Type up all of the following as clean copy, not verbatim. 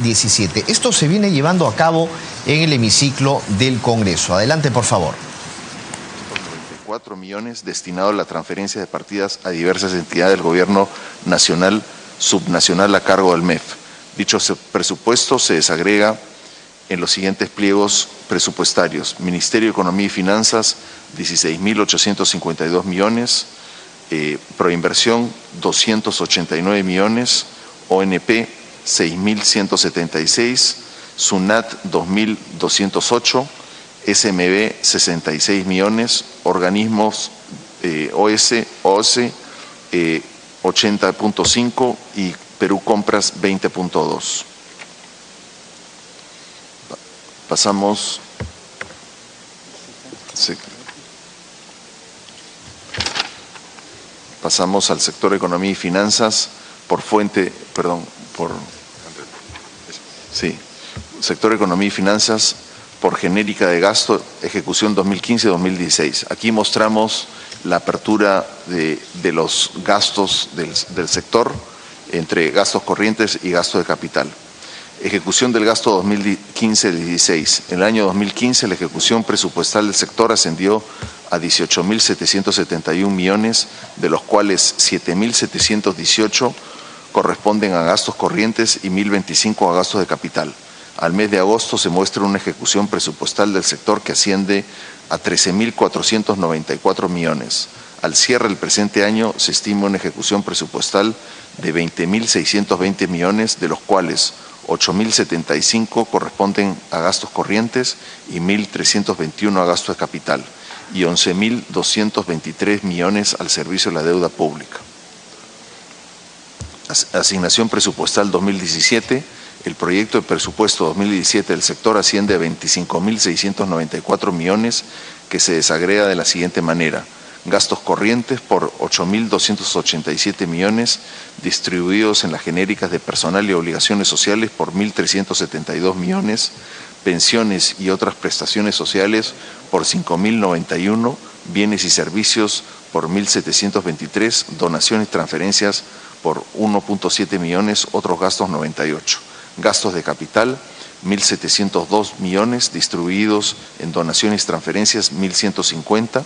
2017. Esto se viene llevando a cabo en el hemiciclo del Congreso. Adelante, por favor. 4 millones destinados a la transferencia de partidas a diversas entidades del gobierno nacional, subnacional a cargo del MEF. Dicho presupuesto se desagrega en los siguientes pliegos presupuestarios. Ministerio de Economía y Finanzas, 16.852 millones, Proinversión, 289 millones, ONP, 6.176, SUNAT, 2.208, SMB, 66 millones, organismos OCE, 80.5 y Perú Compras, 20.2. Pasamos al sector Economía y Finanzas sector Economía y Finanzas por genérica de gasto, ejecución 2015-2016. Aquí mostramos la apertura de los gastos del sector entre gastos corrientes y gasto de capital. Ejecución del gasto 2015-16. En el año 2015 la ejecución presupuestal del sector ascendió a 18.771 millones, de los cuales 7.718 corresponden a gastos corrientes y 1.025 a gastos de capital. Al mes de agosto se muestra una ejecución presupuestal del sector que asciende a 13.494 millones. Al cierre del presente año se estima una ejecución presupuestal de 20.620 millones, de los cuales 8.075 corresponden a gastos corrientes y 1.321 a gasto de capital y 11.223 millones al servicio de la deuda pública. Asignación presupuestal 2017. El proyecto de presupuesto 2017 del sector asciende a 25.694 millones, que se desagrega de la siguiente manera. Gastos corrientes por 8.287 millones, distribuidos en las genéricas de personal y obligaciones sociales por 1.372 millones, pensiones y otras prestaciones sociales por 5.091, bienes y servicios por 1.723, donaciones y transferencias por 1.7 millones, otros gastos 98. Gastos de capital, 1.702 millones, distribuidos en donaciones y transferencias 1.150,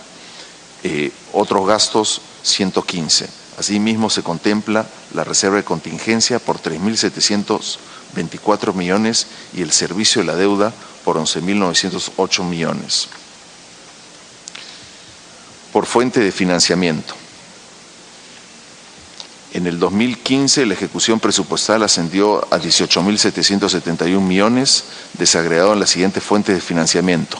otros gastos 115. Asimismo, se contempla la reserva de contingencia por 3.724 millones y el servicio de la deuda por 11.908 millones. Por fuente de financiamiento. En el 2015 la ejecución presupuestal ascendió a 18.771 millones, desagregado en las siguientes fuentes de financiamiento.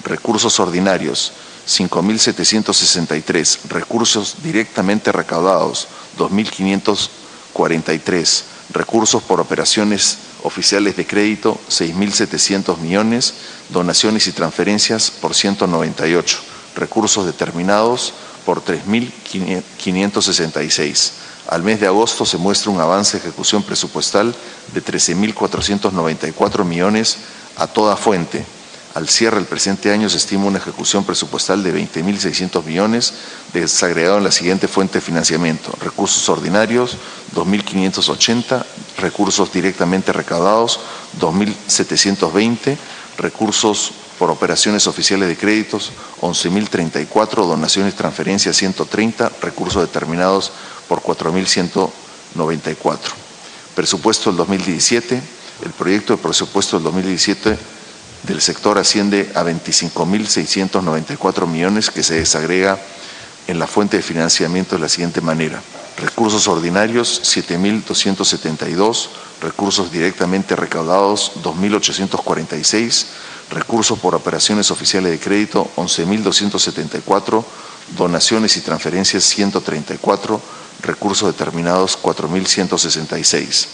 Recursos ordinarios, 5.763, recursos directamente recaudados, 2.543, recursos por operaciones oficiales de crédito, 6.700 millones, donaciones y transferencias por 198, recursos determinados por 3.566. Al mes de agosto se muestra un avance de ejecución presupuestal de 13.494 millones a toda fuente. Al cierre del presente año se estima una ejecución presupuestal de 20.600 millones, desagregado en la siguiente fuente de financiamiento. Recursos ordinarios, 2.580, recursos directamente recaudados, 2.720, recursos por operaciones oficiales de créditos, 11.034, donaciones y transferencias, 130, recursos determinados por 4.194. Presupuesto del 2017. El proyecto de presupuesto del 2017 del sector asciende a 25.694 millones, que se desagrega en la fuente de financiamiento de la siguiente manera. Recursos ordinarios, 7.272, recursos directamente recaudados, 2.846, recursos por operaciones oficiales de crédito, 11.274, donaciones y transferencias, 134, recursos determinados, 4.166.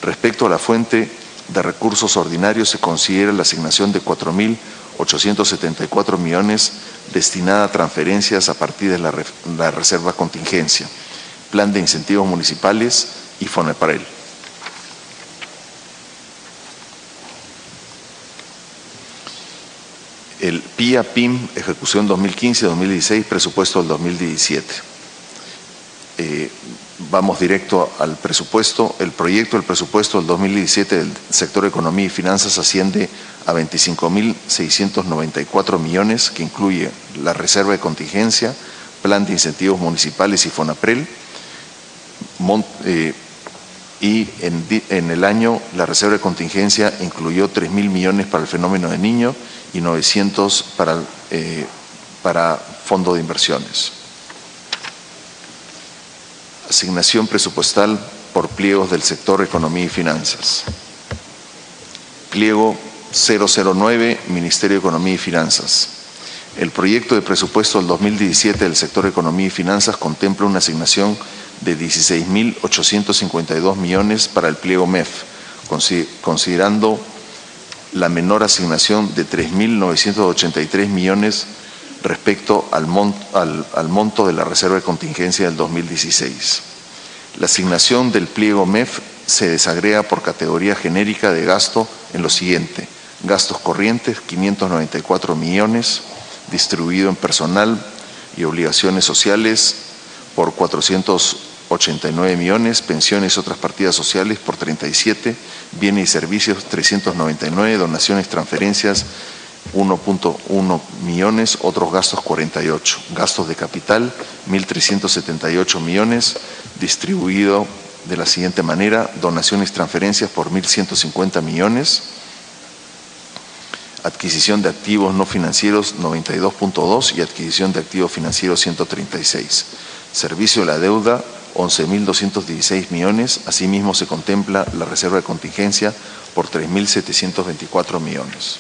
Respecto a la fuente de recursos ordinarios, se considera la asignación de 4.874 millones destinada a transferencias a partir de la reserva contingencia, plan de incentivos municipales y Foneparel. El PIA-PIM, ejecución 2015-2016, presupuesto del 2017. Vamos directo al presupuesto. El proyecto del presupuesto del 2017 del sector Economía y Finanzas asciende a 25.694 millones, que incluye la reserva de contingencia, plan de incentivos municipales y FONAPREL, y en el año la reserva de contingencia incluyó 3.000 millones para el fenómeno de Niño y 900 para fondo de inversiones. Asignación presupuestal por pliegos del sector Economía y Finanzas. Pliego 009, Ministerio de Economía y Finanzas. El proyecto de presupuesto del 2017 del sector Economía y Finanzas contempla una asignación de 16.852 millones para el pliego MEF, considerando la menor asignación de 3.983 millones respecto al monto de la reserva de contingencia del 2016. La asignación del pliego MEF se desagrega por categoría genérica de gasto en lo siguiente: gastos corrientes, 594 millones, distribuido en personal y obligaciones sociales por 489 millones, pensiones y otras partidas sociales por 37, bienes y servicios 399, donaciones, transferencias 1.1 millones, otros gastos 48, gastos de capital 1.378 millones, distribuido de la siguiente manera: donaciones y transferencias por 1.150 millones, adquisición de activos no financieros 92.2 y adquisición de activos financieros 136. Servicio de la deuda 11.216 millones, asimismo se contempla la reserva de contingencia por 3.724 millones.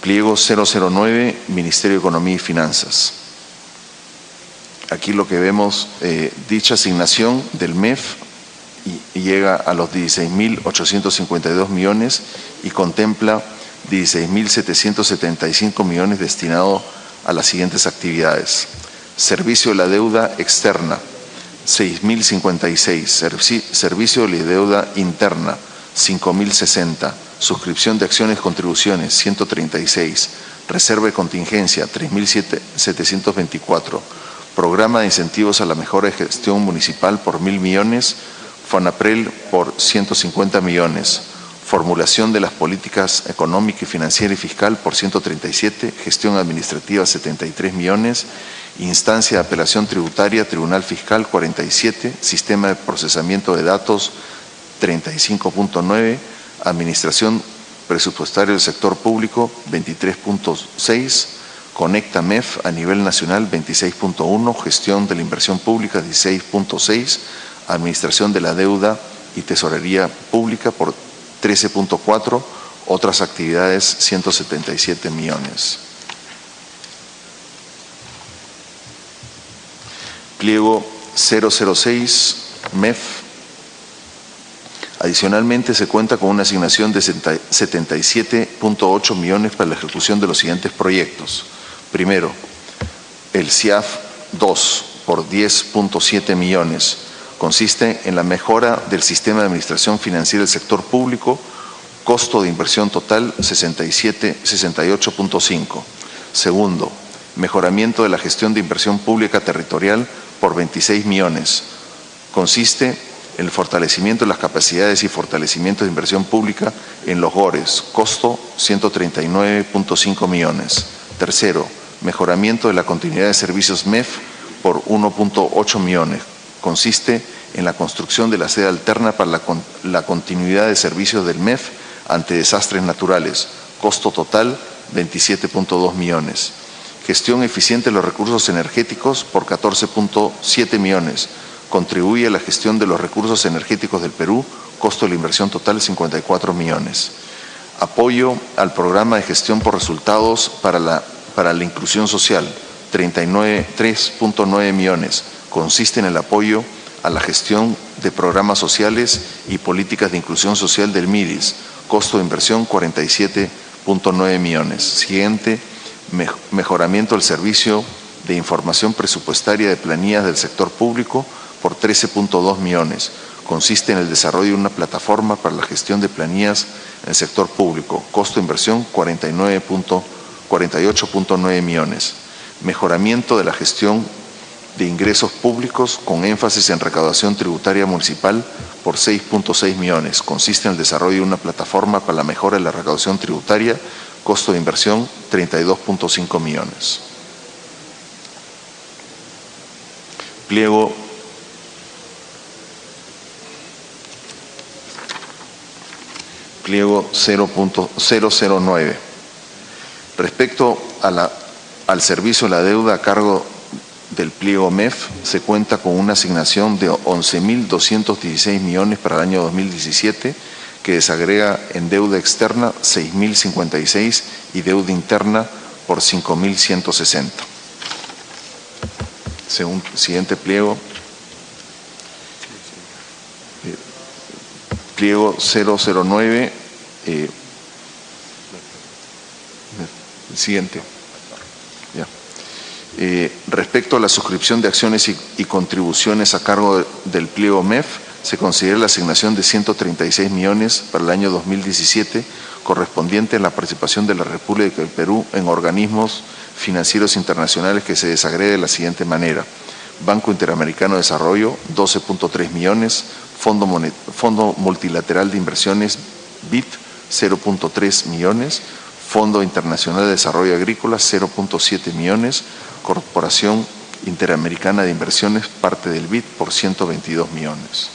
Pliego 009, Ministerio de Economía y Finanzas. Aquí lo que vemos, dicha asignación del MEF y llega a los 16.852 millones y contempla 16.775 millones destinados a las siguientes actividades: servicio de la deuda externa 6.056, servicio de la deuda interna 5.060, suscripción de acciones contribuciones 136, reserva de contingencia 3.724, programa de incentivos a la mejora de gestión municipal por 1.000 millones, FONAPREL por 150 millones, formulación de las políticas económica y financiera y fiscal por 137, gestión administrativa 73 millones, instancia de apelación tributaria, Tribunal Fiscal 47, sistema de procesamiento de datos 35.9, administración presupuestaria del sector público 23.6, Conecta MEF a nivel nacional 26.1, gestión de la inversión pública 16.6, administración de la deuda y tesorería pública por 13.4, otras actividades 177 millones. Pliego 006, MEF. Adicionalmente, se cuenta con una asignación de 77.8 millones para la ejecución de los siguientes proyectos. Primero, el CIAF 2 por 10.7 millones. Consiste en la mejora del sistema de administración financiera del sector público, costo de inversión total 68.5. Segundo, mejoramiento de la gestión de inversión pública territorial por 26 millones. Consiste en el fortalecimiento de las capacidades y fortalecimiento de inversión pública en los GORES, costo 139.5 millones. Tercero, mejoramiento de la continuidad de servicios MEF por 1.8 millones. Consiste en la construcción de la sede alterna para la continuidad de servicios del MEF ante desastres naturales, costo total 27.2 millones. Gestión eficiente de los recursos energéticos por 14.7 millones. Contribuye a la gestión de los recursos energéticos del Perú, costo de la inversión total 54 millones. Apoyo al programa de gestión por resultados para la inclusión social, 3.9 millones. Consiste en el apoyo a la gestión de programas sociales y políticas de inclusión social del MIDIS, costo de inversión 47.9 millones. Siguiente, mejoramiento del servicio de información presupuestaria de planillas del sector público por 13.2 millones. Consiste en el desarrollo de una plataforma para la gestión de planillas en el sector público, costo de inversión 48.9 millones. mejoramiento de la gestión de ingresos públicos con énfasis en recaudación tributaria municipal por 6.6 millones. Consiste en el desarrollo de una plataforma para la mejora de la recaudación tributaria, costo de inversión 32.5 millones. Pliego 0.009. Respecto al servicio de la deuda a cargo del pliego MEF, se cuenta con una asignación de 11.216 millones para el año 2017, que desagrega en deuda externa 6.056 y deuda interna por 5.160. Según siguiente pliego. Pliego 009. Siguiente. Ya. Respecto a la suscripción de acciones y contribuciones a cargo del pliego MEF, se considera la asignación de 136 millones para el año 2017, correspondiente a la participación de la República del Perú en organismos financieros internacionales, que se desagrega de la siguiente manera: Banco Interamericano de Desarrollo, 12.3 millones, Fondo Multilateral de Inversiones, BID, 0.3 millones, Fondo Internacional de Desarrollo Agrícola, 0.7 millones, Corporación Interamericana de Inversiones, parte del BID, por 122 millones.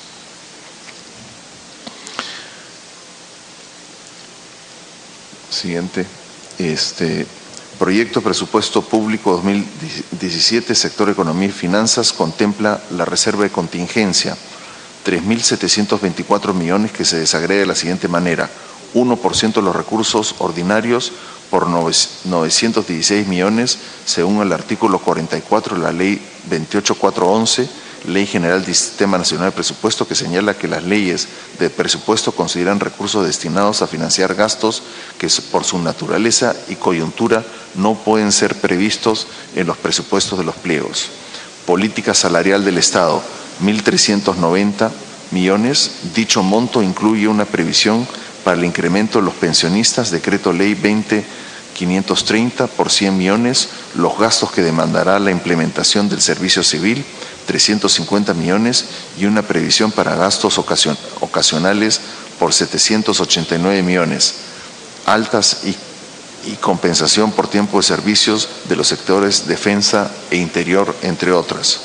Siguiente. Proyecto Presupuesto Público 2017, Sector Economía y Finanzas, contempla la reserva de contingencia, 3.724 millones, que se desagrega de la siguiente manera: 1% de los recursos ordinarios por 916 millones, según el artículo 44 de la Ley 28411, Ley General del Sistema Nacional de Presupuesto, que señala que las leyes de presupuesto consideran recursos destinados a financiar gastos que por su naturaleza y coyuntura no pueden ser previstos en los presupuestos de los pliegos. Política salarial del Estado, 1.390 millones. Dicho monto incluye una previsión para el incremento de los pensionistas, Decreto Ley 20.530 por 100 millones, los gastos que demandará la implementación del servicio civil, 350 millones, y una previsión para gastos ocasionales por 789 millones, altas y compensación por tiempo de servicios de los sectores defensa e interior, entre otras.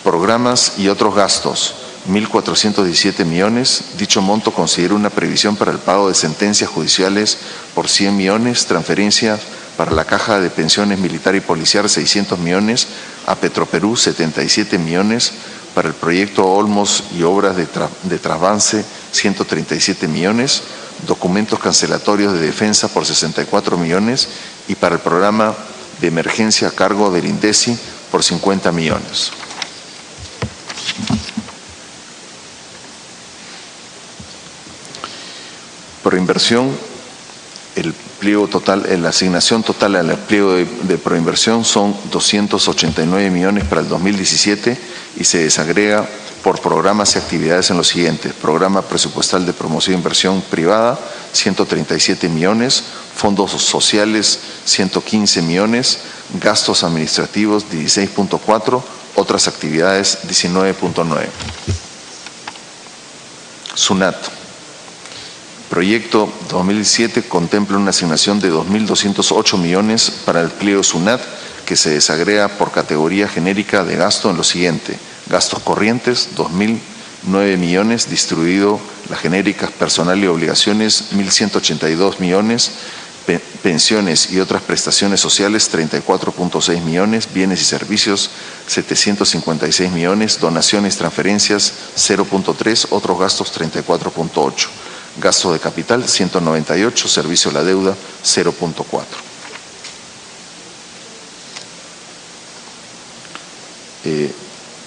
Programas y otros gastos, 1.417 millones. Dicho monto considera una previsión para el pago de sentencias judiciales por 100 millones, transferencia para la Caja de Pensiones Militar y Policial, 600 millones, a Petroperú, 77 millones, para el proyecto Olmos y obras de trasvance, 137 millones, documentos cancelatorios de defensa por 64 millones, y para el programa de emergencia a cargo del INDECI por 50 millones. Por inversión, el pliego total, la asignación total al pliego de proinversión son 289 millones para el 2017 y se desagrega por programas y actividades en los siguientes: programa presupuestal de promoción de inversión privada, 137 millones, fondos sociales, 115 millones, gastos administrativos, 16.4, otras actividades, 19.9. SUNAT. Proyecto 2017 contempla una asignación de 2.208 millones para el pliego SUNAT, que se desagrega por categoría genérica de gasto en lo siguiente: gastos corrientes, 2.009 millones, distribuido las genéricas personal y obligaciones, 1.182 millones, pensiones y otras prestaciones sociales, 34.6 millones, bienes y servicios, 756 millones, donaciones, transferencias, 0.3, otros gastos, 34.8. Gasto de capital, 198, servicio a la deuda, 0.4.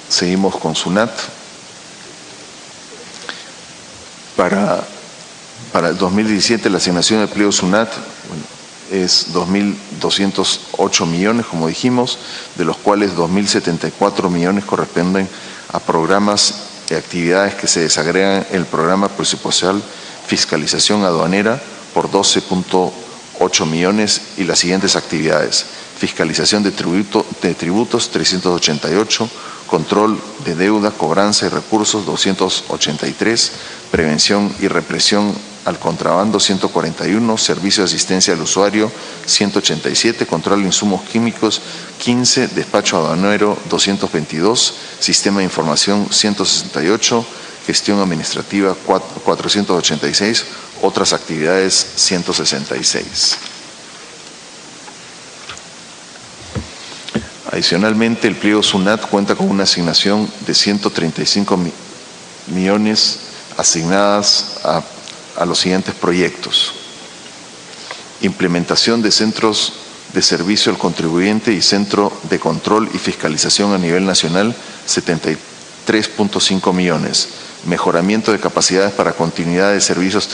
Seguimos con SUNAT. Para el 2017 la asignación de pliego SUNAT es 2.208 millones, como dijimos, de los cuales 2.074 millones corresponden a programas y actividades que se desagregan en el programa presupuestal Fiscalización Aduanera por 12.8 millones y las siguientes actividades: fiscalización de tributos 388, control de deuda, cobranza y recursos 283, prevención y represión al contrabando 141, servicio de asistencia al usuario 187, control de insumos químicos 15, despacho aduanero 222, sistema de información 168, gestión administrativa 486, otras actividades 166. Adicionalmente, el pliego SUNAT cuenta con una asignación de 135 millones asignadas a los siguientes proyectos: implementación de centros de servicio al contribuyente y centro de control y fiscalización a nivel nacional, 73.5 millones, mejoramiento de capacidades para continuidad de servicios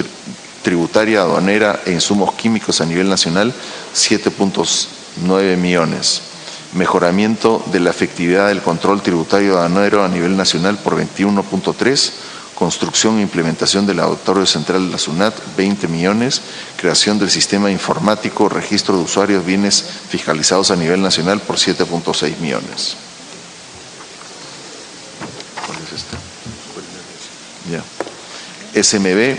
tributaria, aduanera e insumos químicos a nivel nacional, 7.9 millones, mejoramiento de la efectividad del control tributario aduanero a nivel nacional por 21.3, construcción e implementación del laboratorio central de la SUNAT, 20 millones, creación del sistema informático, registro de usuarios, bienes fiscalizados a nivel nacional por 7.6 millones. ¿Cuál es este? Ya. SMB,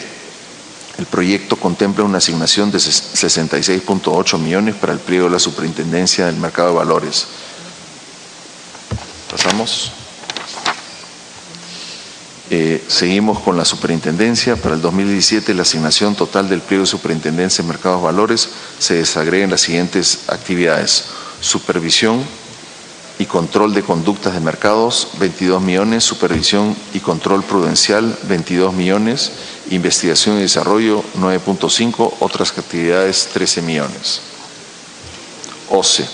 el proyecto contempla una asignación de 66.8 millones para el pliego de la Superintendencia del Mercado de Valores. Pasamos. Seguimos con la superintendencia. Para el 2017, la asignación total del pliego de superintendencia en mercados de valores se desagrega en las siguientes actividades: supervisión y control de conductas de mercados, 22 millones, supervisión y control prudencial, 22 millones, investigación y desarrollo, 9.5, otras actividades, 13 millones. OCE.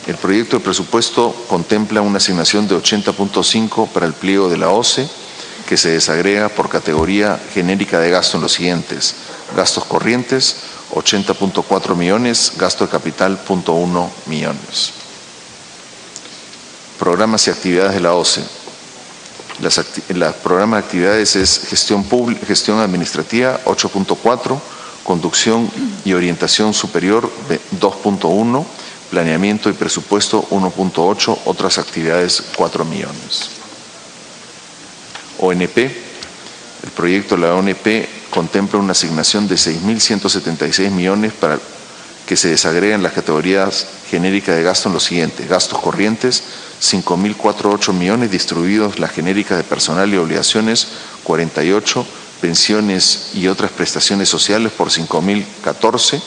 El proyecto de presupuesto contempla una asignación de 80.5 para el pliego de la OCE, que se desagrega por categoría genérica de gasto en los siguientes: gastos corrientes, 80.4 millones, gasto de capital, 0.1 millones. Programas y actividades de la OCE. Los programas de actividades es gestión administrativa, 8.4, conducción y orientación superior, 2.1, planeamiento y presupuesto, 1.8, otras actividades, 4 millones. ONP. El proyecto de la ONP contempla una asignación de 6.176 millones para que se desagrega en las categorías genéricas de gasto en los siguientes: gastos corrientes, 5.048 millones, distribuidos las genéricas de personal y obligaciones, 48, pensiones y otras prestaciones sociales por 5.014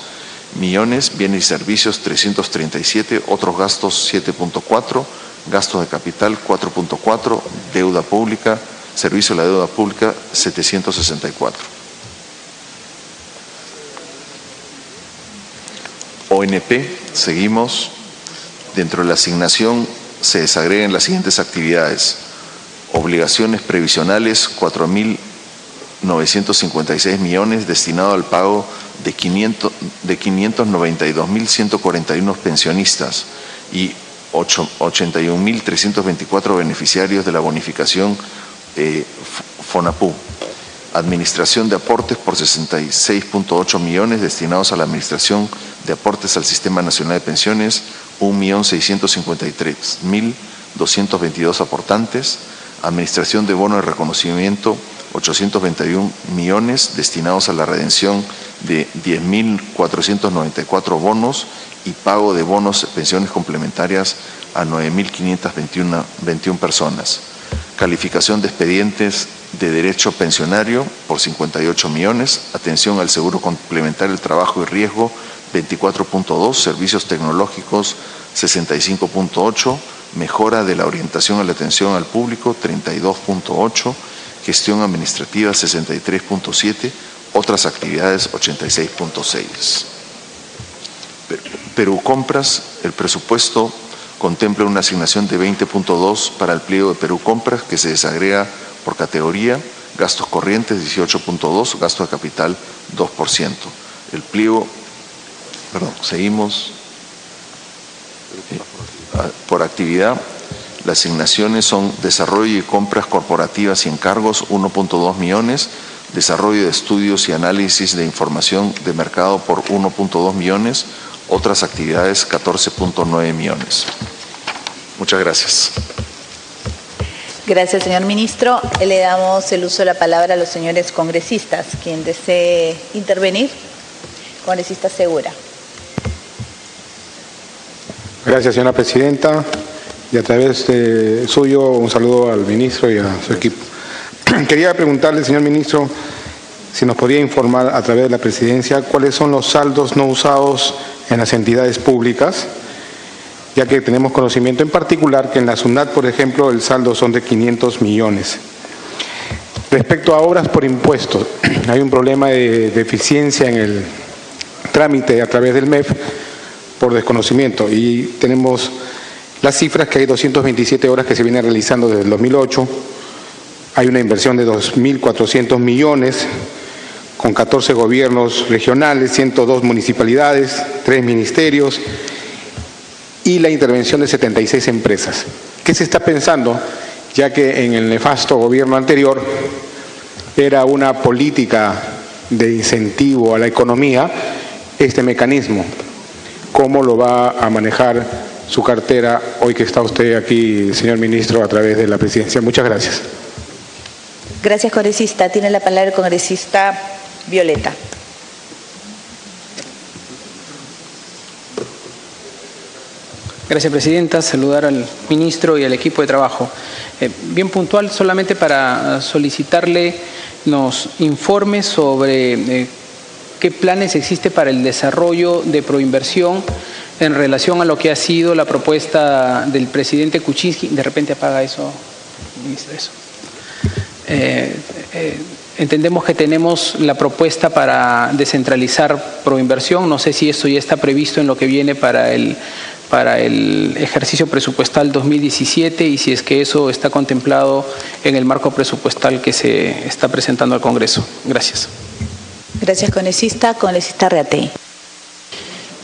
millones, bienes y servicios 337, otros gastos 7.4, gastos de capital 4.4, deuda pública, servicio de la deuda pública 764. ONP, seguimos. Dentro de la asignación se desagregan las siguientes actividades: obligaciones previsionales, 4.956 millones, destinado al pago de 592.141 pensionistas y 81.324 beneficiarios de la bonificación FONAPU. Administración de aportes por 66.8 millones, destinados a la administración de aportes al Sistema Nacional de Pensiones, 1.653.222 aportantes. Administración de bono de reconocimiento, 821 millones, destinados a la redención de 10.494 bonos y pago de bonos de pensiones complementarias a 9.521 personas. Calificación de expedientes de derecho pensionario por 58 millones, atención al seguro complementario del trabajo y riesgo 24.2, servicios tecnológicos 65.8, mejora de la orientación a la atención al público 32.8, gestión administrativa 63.7, otras actividades 86.6. Perú Compras, el presupuesto contempla una asignación de 20.2 para el pliego de Perú Compras, que se desagrega por categoría: gastos corrientes 18.2, gasto de capital 2%. El pliego, seguimos por actividad. Las asignaciones son desarrollo y compras corporativas y encargos, 1.2 millones, desarrollo de estudios y análisis de información de mercado por 1.2 millones, Otras actividades, 14.9 millones. Muchas gracias. Gracias, señor ministro. Le damos el uso de la palabra a los señores congresistas. Quien desee intervenir, congresista Segura. Gracias, señora presidenta. Y a través de suyo, un saludo al ministro y a su equipo. Quería preguntarle, señor ministro, si nos podría informar a través de la presidencia cuáles son los saldos no usados en las entidades públicas, ya que tenemos conocimiento en particular que en la SUNAT, por ejemplo, el saldo son de 500 millones. Respecto a obras por impuestos, hay un problema de deficiencia en el trámite a través del MEF por desconocimiento y tenemos las cifras que hay 227 obras que se vienen realizando desde el 2008, hay una inversión de 2.400 millones con 14 gobiernos regionales, 102 municipalidades, 3 ministerios y la intervención de 76 empresas. ¿Qué se está pensando? Ya que en el nefasto gobierno anterior era una política de incentivo a la economía este mecanismo. ¿Cómo lo va a manejar su cartera hoy que está usted aquí, señor ministro, a través de la presidencia? Muchas gracias. Gracias, congresista. Tiene la palabra el congresista Violeta. Gracias, presidenta. Saludar al ministro y al equipo de trabajo. Bien puntual, solamente para solicitarle nos informe sobre qué planes existe para el desarrollo de proinversión en relación a lo que ha sido la propuesta del presidente Kuczynski. De repente apaga eso, ministro, eso. Entendemos que tenemos la propuesta para descentralizar proinversión. No sé si esto ya está previsto en lo que viene para el ejercicio presupuestal 2017 y si es que eso está contemplado en el marco presupuestal que se está presentando al Congreso. Gracias. Gracias, congresista. Congresista Reatey.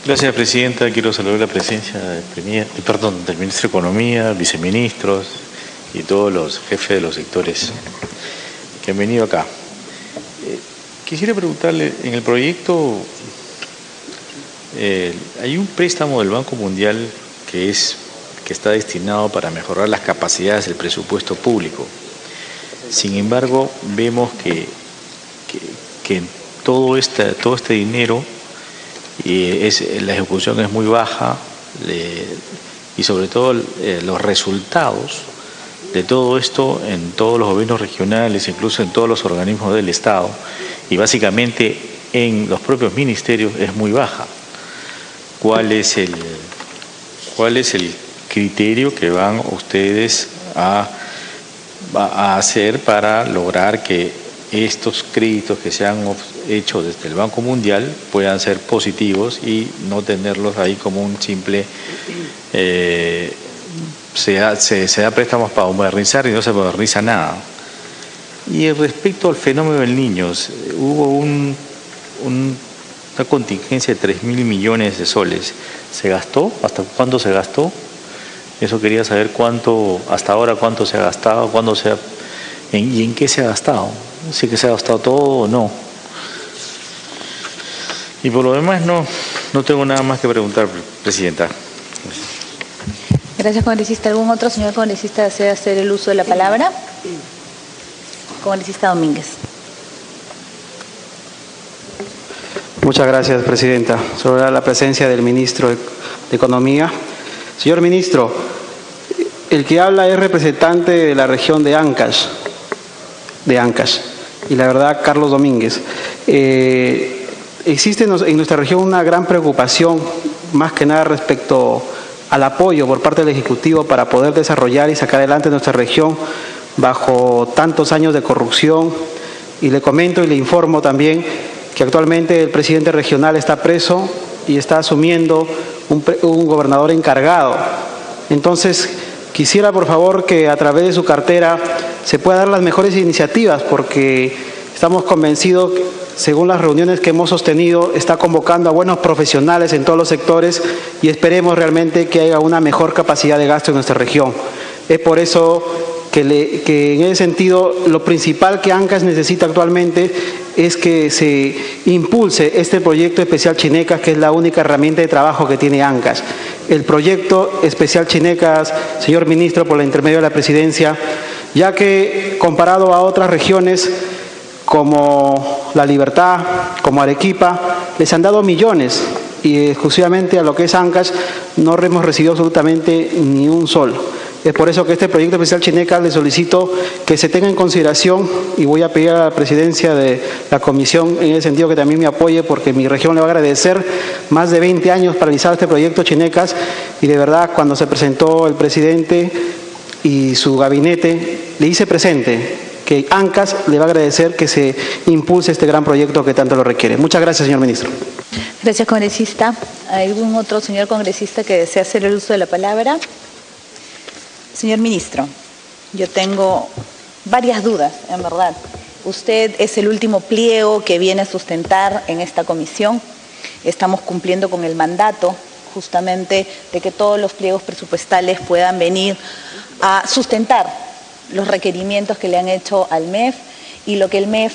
Gracias, presidenta. Quiero saludar la presencia del ministro de Economía, viceministros y todos los jefes de los sectores que han venido acá. Quisiera preguntarle, en el proyecto hay un préstamo del Banco Mundial que está destinado para mejorar las capacidades del presupuesto público. Sin embargo, vemos que todo este dinero, la ejecución es muy baja y sobre todo los resultados de todo esto en todos los gobiernos regionales, incluso en todos los organismos del Estado y básicamente en los propios ministerios es muy baja. ¿Cuál es el criterio que van ustedes a hacer para lograr que estos créditos que se han hecho desde el Banco Mundial puedan ser positivos y no tenerlos ahí como un simple se da préstamos para modernizar y no se moderniza nada? Y respecto al fenómeno del niño, hubo una contingencia de 3.000 millones de soles. ¿Se gastó? ¿Hasta cuándo se gastó? Eso quería saber hasta ahora cuánto se ha gastado, y en qué se ha gastado. Si que se ha gastado todo o no. Y por lo demás no tengo nada más que preguntar, presidenta. Gracias, congresista. ¿Algún otro señor congresista desea hacer el uso de la palabra? Congresista Domínguez. Muchas gracias, presidenta. Sobre la presencia del ministro de Economía. Señor ministro, el que habla es representante de la región de Ancash, y la verdad, Carlos Domínguez. Existe en nuestra región una gran preocupación, más que nada respecto al apoyo por parte del Ejecutivo para poder desarrollar y sacar adelante nuestra región bajo tantos años de corrupción. Y le comento y le informo también que actualmente el presidente regional está preso y está asumiendo un gobernador encargado. Entonces, quisiera por favor que a través de su cartera se puedan dar las mejores iniciativas, porque estamos convencidos, según las reuniones que hemos sostenido, está convocando a buenos profesionales en todos los sectores y esperemos realmente que haya una mejor capacidad de gasto en nuestra región. Es por eso que en ese sentido lo principal que Ancash necesita actualmente es que se impulse este proyecto especial Chinecas, que es la única herramienta de trabajo que tiene Ancash. El proyecto especial Chinecas, señor ministro, por el intermedio de la presidencia, ya que comparado a otras regiones como La Libertad, como Arequipa, les han dado millones y exclusivamente a lo que es Ancash no hemos recibido absolutamente ni un solo. Es por eso que este proyecto especial Chinecas le solicito que se tenga en consideración y voy a pedir a la presidencia de la comisión en el sentido que también me apoye, porque mi región le va a agradecer más de 20 años para realizar este proyecto Chinecas, y de verdad cuando se presentó el presidente y su gabinete le hice presente que Ancash le va a agradecer que se impulse este gran proyecto que tanto lo requiere. Muchas gracias, señor ministro. Gracias, congresista. ¿Hay algún otro señor congresista que desea hacer el uso de la palabra? Señor ministro, yo tengo varias dudas, en verdad. Usted es el último pliego que viene a sustentar en esta comisión. Estamos cumpliendo con el mandato, justamente, de que todos los pliegos presupuestales puedan venir a sustentar los requerimientos que le han hecho al MEF y lo que el MEF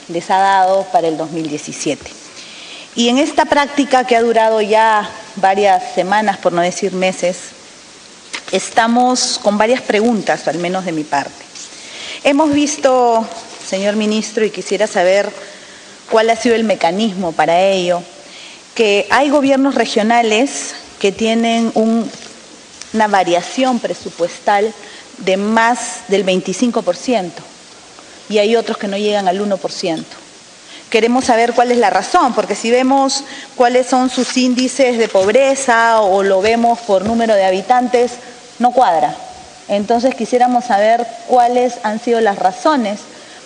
les ha dado para el 2017. Y en esta práctica que ha durado ya varias semanas, por no decir meses, estamos con varias preguntas, al menos de mi parte. Hemos visto, señor ministro, y quisiera saber cuál ha sido el mecanismo para ello, que hay gobiernos regionales que tienen una variación presupuestal de más del 25% y hay otros que no llegan al 1%. Queremos saber cuál es la razón, porque si vemos cuáles son sus índices de pobreza o lo vemos por número de habitantes, no cuadra. Entonces quisiéramos saber cuáles han sido las razones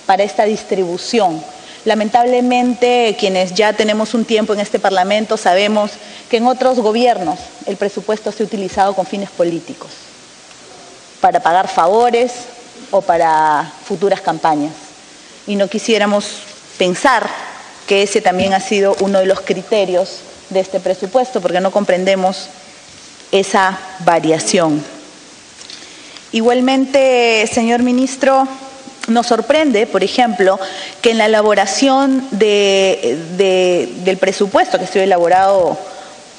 para esta distribución. Lamentablemente, quienes ya tenemos un tiempo en este Parlamento sabemos que en otros gobiernos el presupuesto se ha utilizado con fines políticos, para pagar favores o para futuras campañas. Y no quisiéramos pensar que ese también ha sido uno de los criterios de este presupuesto, porque no comprendemos esa variación. Igualmente, señor ministro, nos sorprende, por ejemplo, que en la elaboración del presupuesto que ha sido elaborado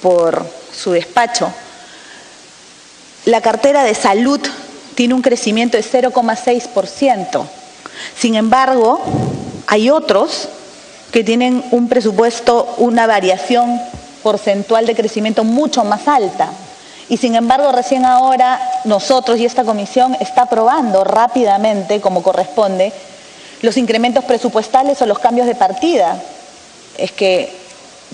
por su despacho, la cartera de salud tiene un crecimiento de 0,6%. Sin embargo, hay otros que tienen un presupuesto, una variación porcentual de crecimiento mucho más alta. Y sin embargo, recién ahora nosotros y esta comisión está aprobando rápidamente, como corresponde, los incrementos presupuestales o los cambios de partida. Es que,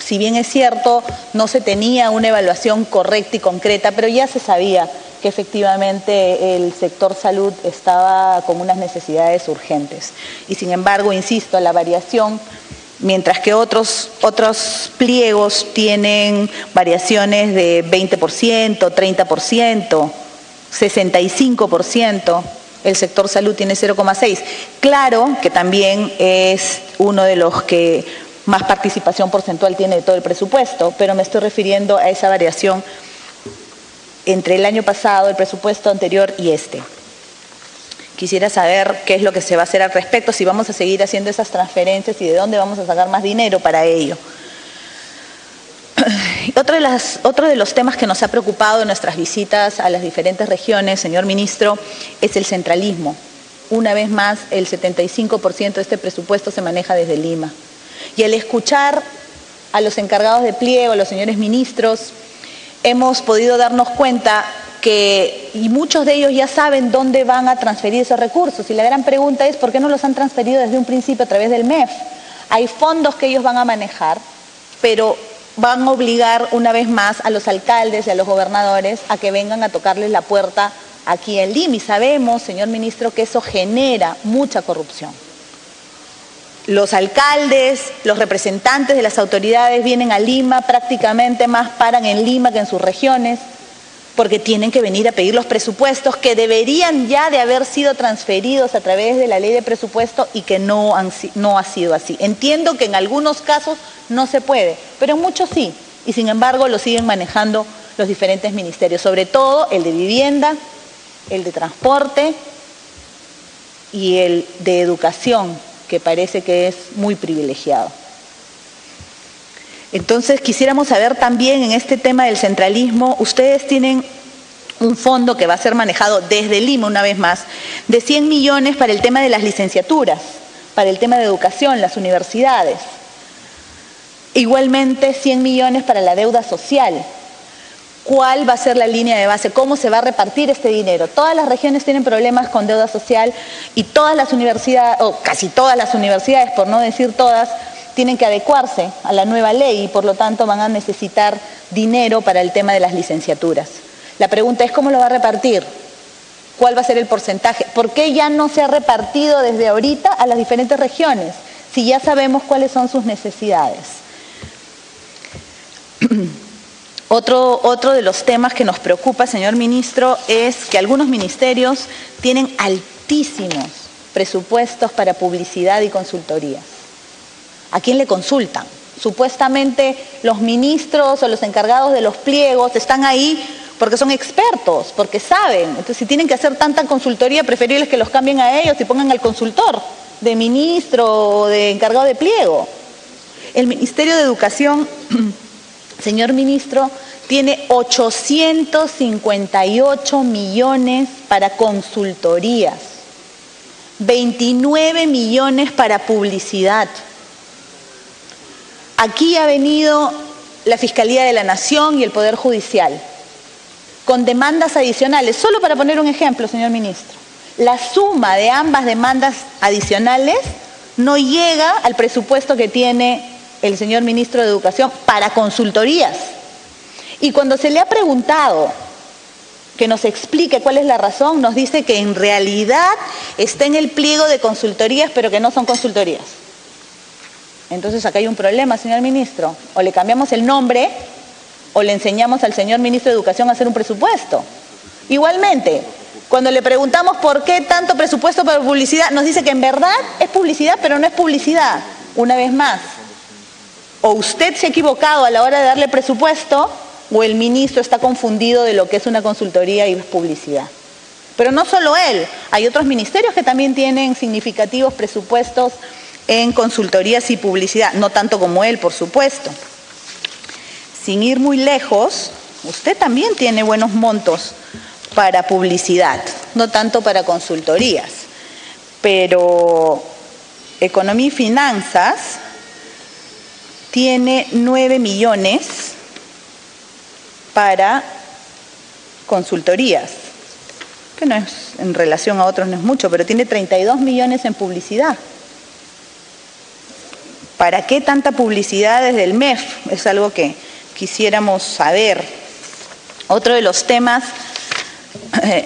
si bien es cierto, no se tenía una evaluación correcta y concreta, pero ya se sabía que efectivamente el sector salud estaba con unas necesidades urgentes. Y sin embargo, insisto, la variación, mientras que otros pliegos tienen variaciones de 20%, 30%, 65%, el sector salud tiene 0,6%. Claro que también es uno de los que más participación porcentual tiene de todo el presupuesto, pero me estoy refiriendo a esa variación entre el año pasado, el presupuesto anterior y este. Quisiera saber qué es lo que se va a hacer al respecto, si vamos a seguir haciendo esas transferencias y de dónde vamos a sacar más dinero para ello. Otro de los temas que nos ha preocupado en nuestras visitas a las diferentes regiones, señor ministro, es el centralismo. Una vez más, el 75% de este presupuesto se maneja desde Lima. Y al escuchar a los encargados de pliego, a los señores ministros, hemos podido darnos cuenta y muchos de ellos ya saben dónde van a transferir esos recursos. Y la gran pregunta es, ¿por qué no los han transferido desde un principio a través del MEF? Hay fondos que ellos van a manejar, pero van a obligar una vez más a los alcaldes y a los gobernadores a que vengan a tocarles la puerta aquí en Lima. Y sabemos, señor ministro, que eso genera mucha corrupción. Los alcaldes, los representantes de las autoridades vienen a Lima, prácticamente más paran en Lima que en sus regiones, porque tienen que venir a pedir los presupuestos que deberían ya de haber sido transferidos a través de la ley de presupuesto y que no ha sido así. Entiendo que en algunos casos no se puede, pero en muchos sí, y sin embargo lo siguen manejando los diferentes ministerios, sobre todo el de vivienda, el de transporte y el de educación, que parece que es muy privilegiado. Entonces, quisiéramos saber también en este tema del centralismo, ustedes tienen un fondo que va a ser manejado desde Lima, una vez más, de 100 millones para el tema de las licenciaturas, para el tema de educación, las universidades. Igualmente, 100 millones para la deuda social. ¿Cuál va a ser la línea de base? ¿Cómo se va a repartir este dinero? Todas las regiones tienen problemas con deuda social y todas las universidades, o casi todas las universidades, por no decir todas, tienen que adecuarse a la nueva ley y por lo tanto van a necesitar dinero para el tema de las licenciaturas. La pregunta es ¿cómo lo va a repartir? ¿Cuál va a ser el porcentaje? ¿Por qué ya no se ha repartido desde ahorita a las diferentes regiones? Si ya sabemos cuáles son sus necesidades. Otro de los temas que nos preocupa, señor ministro, es que algunos ministerios tienen altísimos presupuestos para publicidad y consultorías. ¿A quién le consultan? Supuestamente los ministros o los encargados de los pliegos están ahí porque son expertos, porque saben. Entonces, si tienen que hacer tanta consultoría, preferible es que los cambien a ellos y pongan al consultor de ministro o de encargado de pliego. El Ministerio de Educación, señor ministro, tiene 858 millones para consultorías, 29 millones para publicidad. Aquí ha venido la Fiscalía de la Nación y el Poder Judicial con demandas adicionales. Solo para poner un ejemplo, señor ministro, la suma de ambas demandas adicionales no llega al presupuesto que tiene el señor ministro de Educación para consultorías. Y cuando se le ha preguntado que nos explique cuál es la razón, nos dice que en realidad está en el pliego de consultorías, pero que no son consultorías. Entonces acá hay un problema, señor ministro. O le cambiamos el nombre o le enseñamos al señor ministro de Educación a hacer un presupuesto. Igualmente, cuando le preguntamos por qué tanto presupuesto para publicidad, nos dice que en verdad es publicidad, pero no es publicidad. Una vez más, o usted se ha equivocado a la hora de darle presupuesto, o el ministro está confundido de lo que es una consultoría y publicidad. Pero no solo él, hay otros ministerios que también tienen significativos presupuestos en consultorías y publicidad, no tanto como él, por supuesto. Sin ir muy lejos, usted también tiene buenos montos para publicidad, no tanto para consultorías, pero Economía y Finanzas tiene 9 millones para consultorías, que no es, en relación a otros no es mucho, pero tiene 32 millones en publicidad. ¿Para qué tanta publicidad desde el MEF? Es algo que quisiéramos saber. Otro de los temas,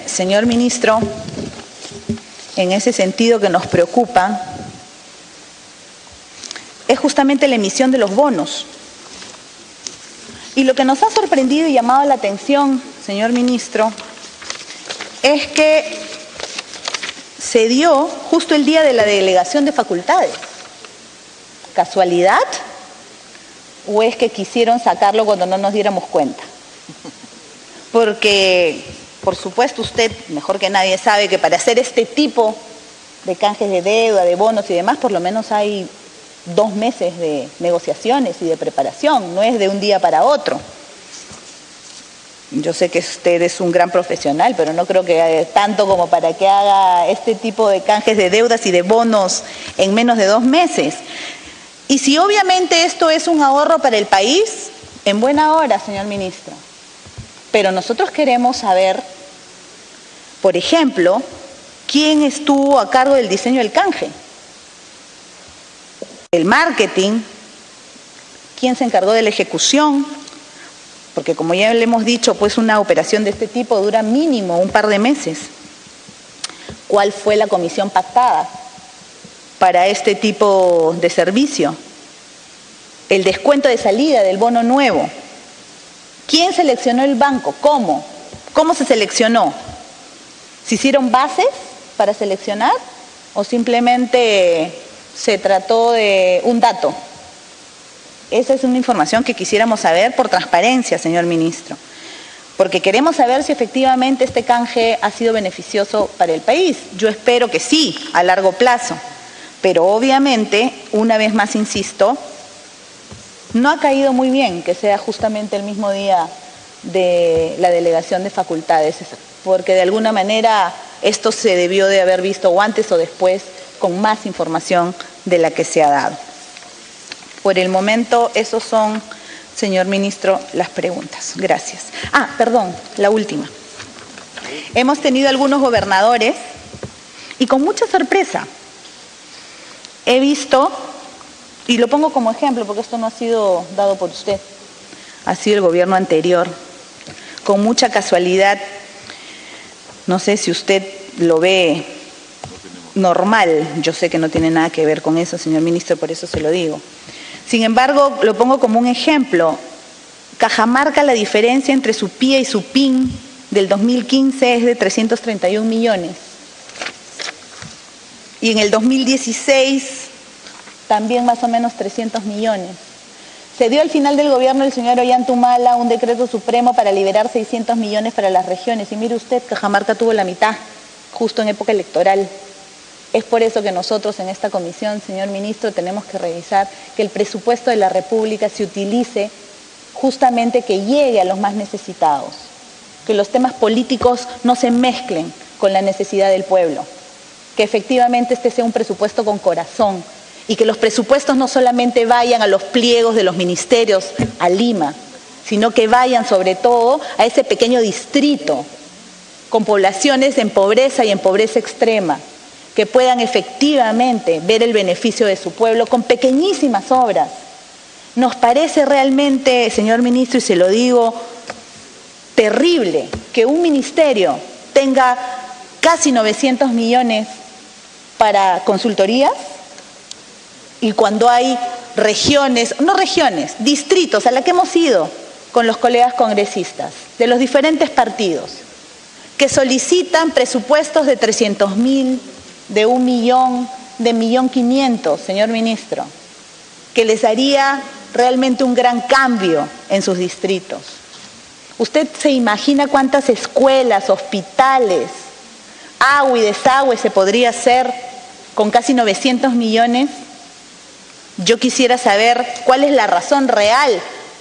señor ministro, en ese sentido que nos preocupa, es justamente la emisión de los bonos. Y lo que nos ha sorprendido y llamado la atención, señor ministro, es que se dio justo el día de la delegación de facultades. ¿Casualidad? ¿O es que quisieron sacarlo cuando no nos diéramos cuenta? Porque, por supuesto, usted, mejor que nadie, sabe que para hacer este tipo de canjes de deuda, de bonos y demás, por lo menos hay 2 meses de negociaciones y de preparación, no es de un día para otro. Yo sé que usted es un gran profesional, pero no creo que tanto como para que haga este tipo de canjes de deudas y de bonos en menos de 2 meses. Y si obviamente esto es un ahorro para el país, en buena hora, señor ministro. Pero nosotros queremos saber, por ejemplo, quién estuvo a cargo del diseño del canje. El marketing, quién se encargó de la ejecución, porque como ya le hemos dicho, pues una operación de este tipo dura mínimo un par de meses. ¿Cuál fue la comisión pactada para este tipo de servicio? El descuento de salida del bono nuevo. ¿Quién seleccionó el banco? ¿Cómo? ¿Cómo se seleccionó? ¿Se hicieron bases para seleccionar o simplemente se trató de un dato? Esa es una información que quisiéramos saber por transparencia, señor ministro, porque queremos saber si efectivamente este canje ha sido beneficioso para el país. Yo espero que sí, a largo plazo, Pero obviamente, una vez más insisto, no ha caído muy bien que sea justamente el mismo día de la delegación de facultades, porque de alguna manera esto se debió de haber visto o antes o después con más información de la que se ha dado. Por el momento, esos son, señor ministro, las preguntas. Gracias. Perdón, la última. Hemos tenido algunos gobernadores y con mucha sorpresa he visto, y lo pongo como ejemplo porque esto no ha sido dado por usted, ha sido el gobierno anterior, con mucha casualidad, no sé si usted lo ve normal, yo sé que no tiene nada que ver con eso, señor ministro, por eso se lo digo. Sin embargo, lo pongo como un ejemplo. Cajamarca, la diferencia entre su PIA y su PIN del 2015 es de 331 millones. Y en el 2016 también más o menos 300 millones. Se dio al final del gobierno del señor Ollantumala un decreto supremo para liberar 600 millones para las regiones. Y mire usted, Cajamarca tuvo la mitad, justo en época electoral. Es por eso que nosotros en esta comisión, señor ministro, tenemos que revisar que el presupuesto de la República se utilice justamente que llegue a los más necesitados, que los temas políticos no se mezclen con la necesidad del pueblo, que efectivamente este sea un presupuesto con corazón y que los presupuestos no solamente vayan a los pliegos de los ministerios, a Lima, sino que vayan sobre todo a ese pequeño distrito con poblaciones en pobreza y en pobreza extrema, que puedan efectivamente ver el beneficio de su pueblo con pequeñísimas obras. Nos parece realmente, señor ministro, y se lo digo, terrible que un ministerio tenga casi 900 millones para consultorías y cuando hay regiones, no regiones, distritos a la que hemos ido con los colegas congresistas de los diferentes partidos, que solicitan presupuestos de 300.000, de 1 millón, de 1.500.000, señor ministro, que les haría realmente un gran cambio en sus distritos. ¿Usted se imagina cuántas escuelas, hospitales, agua y desagüe se podría hacer con casi 900 millones? Yo quisiera saber cuál es la razón real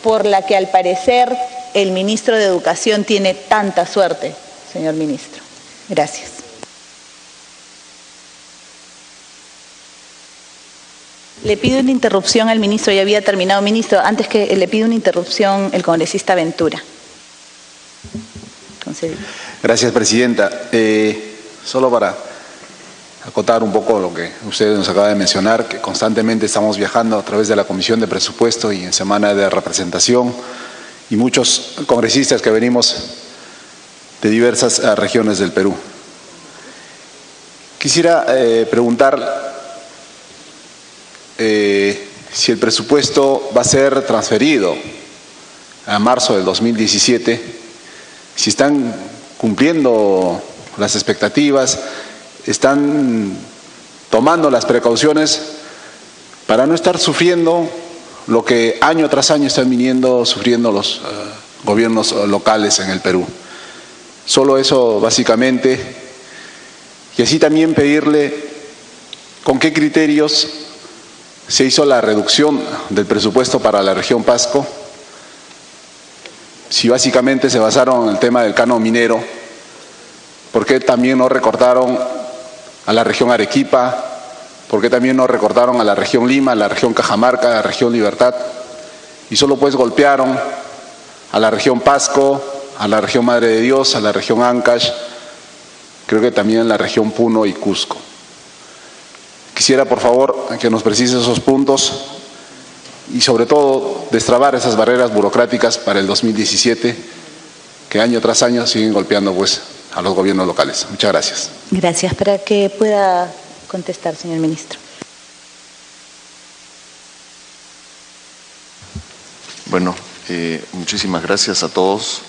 por la que al parecer el ministro de Educación tiene tanta suerte, señor ministro. Gracias. Le pido una interrupción al ministro, ya había terminado, ministro, antes que le pido una interrupción el congresista Ventura. Concedido. Gracias, presidenta. Solo para acotar un poco lo que usted nos acaba de mencionar, que constantemente estamos viajando a través de la Comisión de Presupuesto y en semana de representación, y muchos congresistas que venimos de diversas regiones del Perú. Quisiera preguntar si el presupuesto va a ser transferido a marzo del 2017, si están cumpliendo las expectativas, están tomando las precauciones para no estar sufriendo lo que año tras año están viniendo sufriendo los gobiernos locales en el Perú. Solo eso básicamente, y así también pedirle con qué criterios se hizo la reducción del presupuesto para la región Pasco, si básicamente se basaron en el tema del canon minero, ¿por qué también no recortaron a la región Arequipa? ¿Por qué también no recortaron a la región Lima, a la región Cajamarca, a la región Libertad? Y solo pues golpearon a la región Pasco, a la región Madre de Dios, a la región Ancash, creo que también en la región Puno y Cusco. Quisiera, por favor, que nos precise esos puntos y, sobre todo, destrabar esas barreras burocráticas para el 2017 que año tras año siguen golpeando pues, a los gobiernos locales. Muchas gracias. Gracias. Para que pueda contestar, señor ministro. Bueno, muchísimas gracias a todos.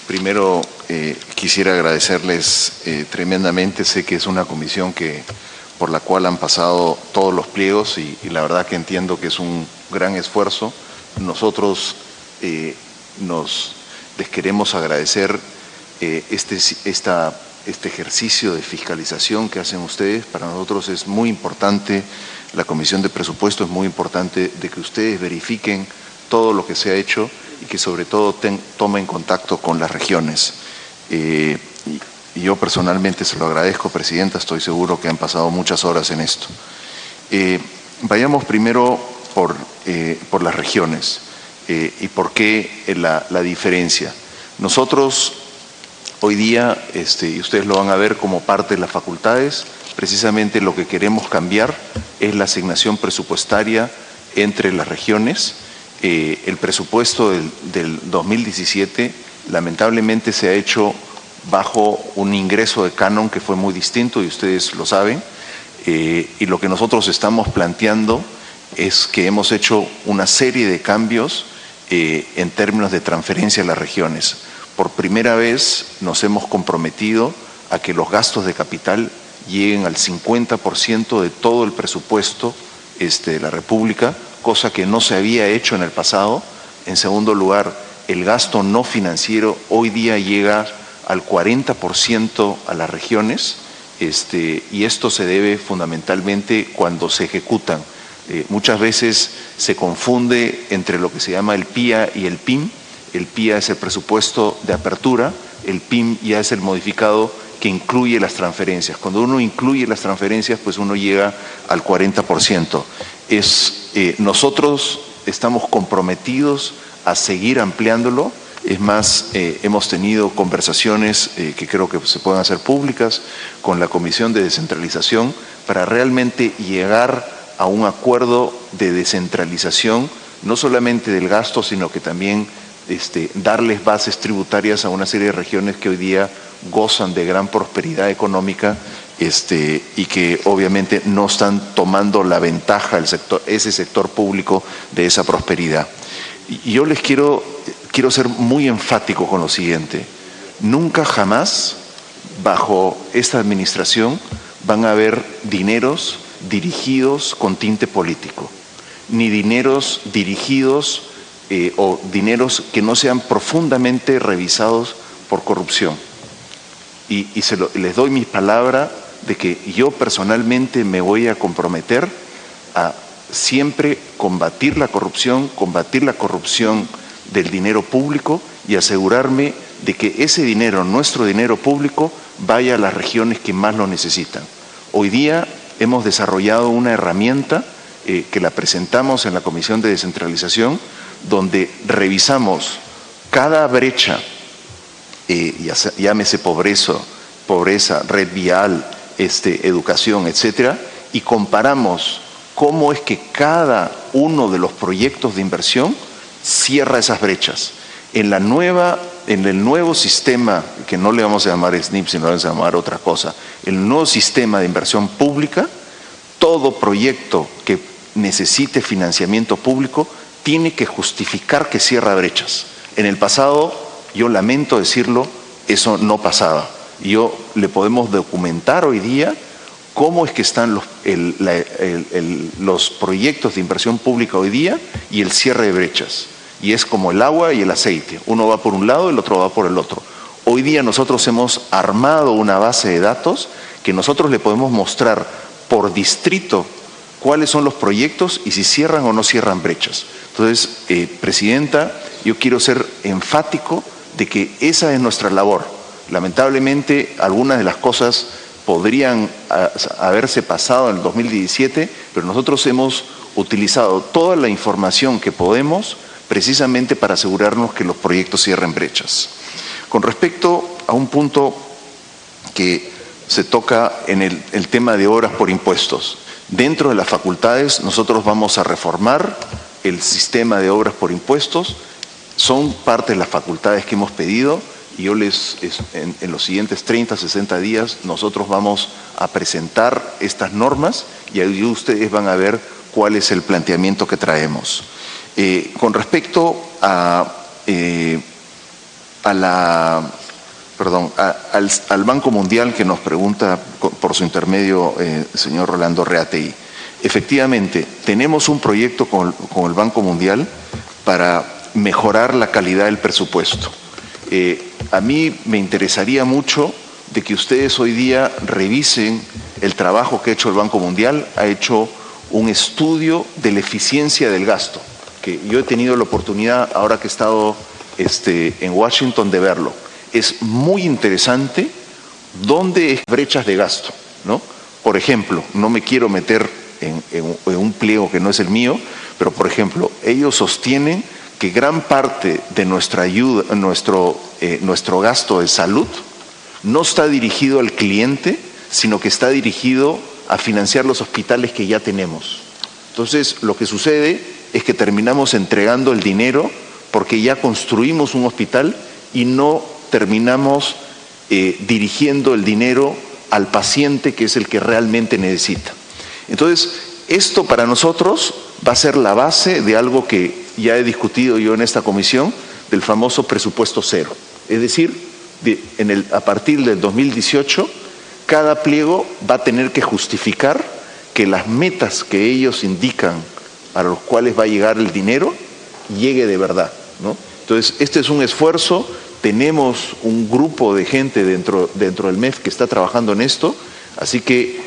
Primero, quisiera agradecerles tremendamente. Sé que es una comisión por la cual han pasado todos los pliegos y la verdad que entiendo que es un gran esfuerzo. Nosotros les queremos agradecer esta este ejercicio de fiscalización que hacen ustedes. Para nosotros es muy importante, la Comisión de Presupuesto es muy importante de que ustedes verifiquen todo lo que se ha hecho y que sobre todo tomen contacto con las regiones. Y yo personalmente se lo agradezco, Presidenta, estoy seguro que han pasado muchas horas en esto. Vayamos primero por las regiones y por qué la diferencia. Nosotros hoy día, y ustedes lo van a ver como parte de las facultades, precisamente lo que queremos cambiar es la asignación presupuestaria entre las regiones. El presupuesto del 2017 lamentablemente se ha hecho bajo un ingreso de canon que fue muy distinto y ustedes lo saben, y lo que nosotros estamos planteando es que hemos hecho una serie de cambios en términos de transferencia a las regiones. Por primera vez nos hemos comprometido a que los gastos de capital lleguen al 50% de todo el presupuesto de la República, cosa que no se había hecho en el pasado. En segundo lugar, el gasto no financiero hoy día llega al 40% a las regiones, y esto se debe fundamentalmente cuando se ejecutan. Muchas veces se confunde entre lo que se llama el PIA y el PIM. El PIA es el presupuesto de apertura, el PIM ya es el modificado que incluye las transferencias. Cuando uno incluye las transferencias, pues uno llega al 40%. Nosotros estamos comprometidos a seguir ampliándolo. Es más, hemos tenido conversaciones que creo que se pueden hacer públicas con la Comisión de Descentralización para realmente llegar a un acuerdo de descentralización, no solamente del gasto, sino que también darles bases tributarias a una serie de regiones que hoy día gozan de gran prosperidad económica y que obviamente no están tomando la ventaja ese sector público de esa prosperidad. Y yo les quiero ser muy enfático con lo siguiente. Nunca jamás bajo esta administración van a haber dineros dirigidos con tinte político, ni dineros dirigidos o dineros que no sean profundamente revisados por corrupción. Y les doy mi palabra de que yo personalmente me voy a comprometer a siempre combatir la corrupción del dinero público y asegurarme de que ese dinero, nuestro dinero público, vaya a las regiones que más lo necesitan. Hoy día hemos desarrollado una herramienta que la presentamos en la Comisión de Descentralización, donde revisamos cada brecha, llámese pobreza, red vial, educación, etcétera, y comparamos cómo es que cada uno de los proyectos de inversión cierra esas brechas. En el nuevo sistema, que no le vamos a llamar SNIP, sino le vamos a llamar otra cosa, el nuevo sistema de inversión pública, todo proyecto que necesite financiamiento público tiene que justificar que cierra brechas. En el pasado, yo lamento decirlo, eso no pasaba. Le podemos documentar hoy día cómo es que están los proyectos de inversión pública hoy día y el cierre de brechas. Y es como el agua y el aceite. Uno va por un lado, el otro va por el otro. Hoy día nosotros hemos armado una base de datos que nosotros le podemos mostrar por distrito cuáles son los proyectos y si cierran o no cierran brechas. Entonces, Presidenta, yo quiero ser enfático de que esa es nuestra labor. Lamentablemente, algunas de las cosas podrían haberse pasado en el 2017, pero nosotros hemos utilizado toda la información que podemos precisamente para asegurarnos que los proyectos cierren brechas. Con respecto a un punto que se toca en el tema de obras por impuestos, dentro de las facultades nosotros vamos a reformar el sistema de obras por impuestos. Son parte de las facultades que hemos pedido y yo en los siguientes 30, 60 días nosotros vamos a presentar estas normas y ahí ustedes van a ver cuál es el planteamiento que traemos. Con respecto al Banco Mundial, que nos pregunta por su intermedio, señor Rolando Reategui. Efectivamente, tenemos un proyecto con el Banco Mundial para mejorar la calidad del presupuesto. A mí me interesaría mucho de que ustedes hoy día revisen el trabajo que ha hecho el Banco Mundial. Ha hecho un estudio de la eficiencia del gasto, que yo he tenido la oportunidad, ahora que he estado en Washington, de verlo. Es muy interesante dónde hay brechas de gasto, ¿no? Por ejemplo, no me quiero meter en un pliego que no es el mío, pero por ejemplo, ellos sostienen que gran parte de nuestra ayuda, nuestro gasto de salud no está dirigido al cliente, sino que está dirigido a financiar los hospitales que ya tenemos. Entonces, lo que sucede es que terminamos entregando el dinero porque ya construimos un hospital y no terminamos dirigiendo el dinero al paciente, que es el que realmente necesita. Entonces, esto para nosotros va a ser la base de algo que ya he discutido yo en esta comisión, del famoso presupuesto cero. Es decir, a partir del 2018, cada pliego va a tener que justificar que las metas que ellos indican para los cuales va a llegar el dinero, llegue de verdad, ¿no? Entonces, este es un esfuerzo. Tenemos un grupo de gente dentro del MEF que está trabajando en esto, así que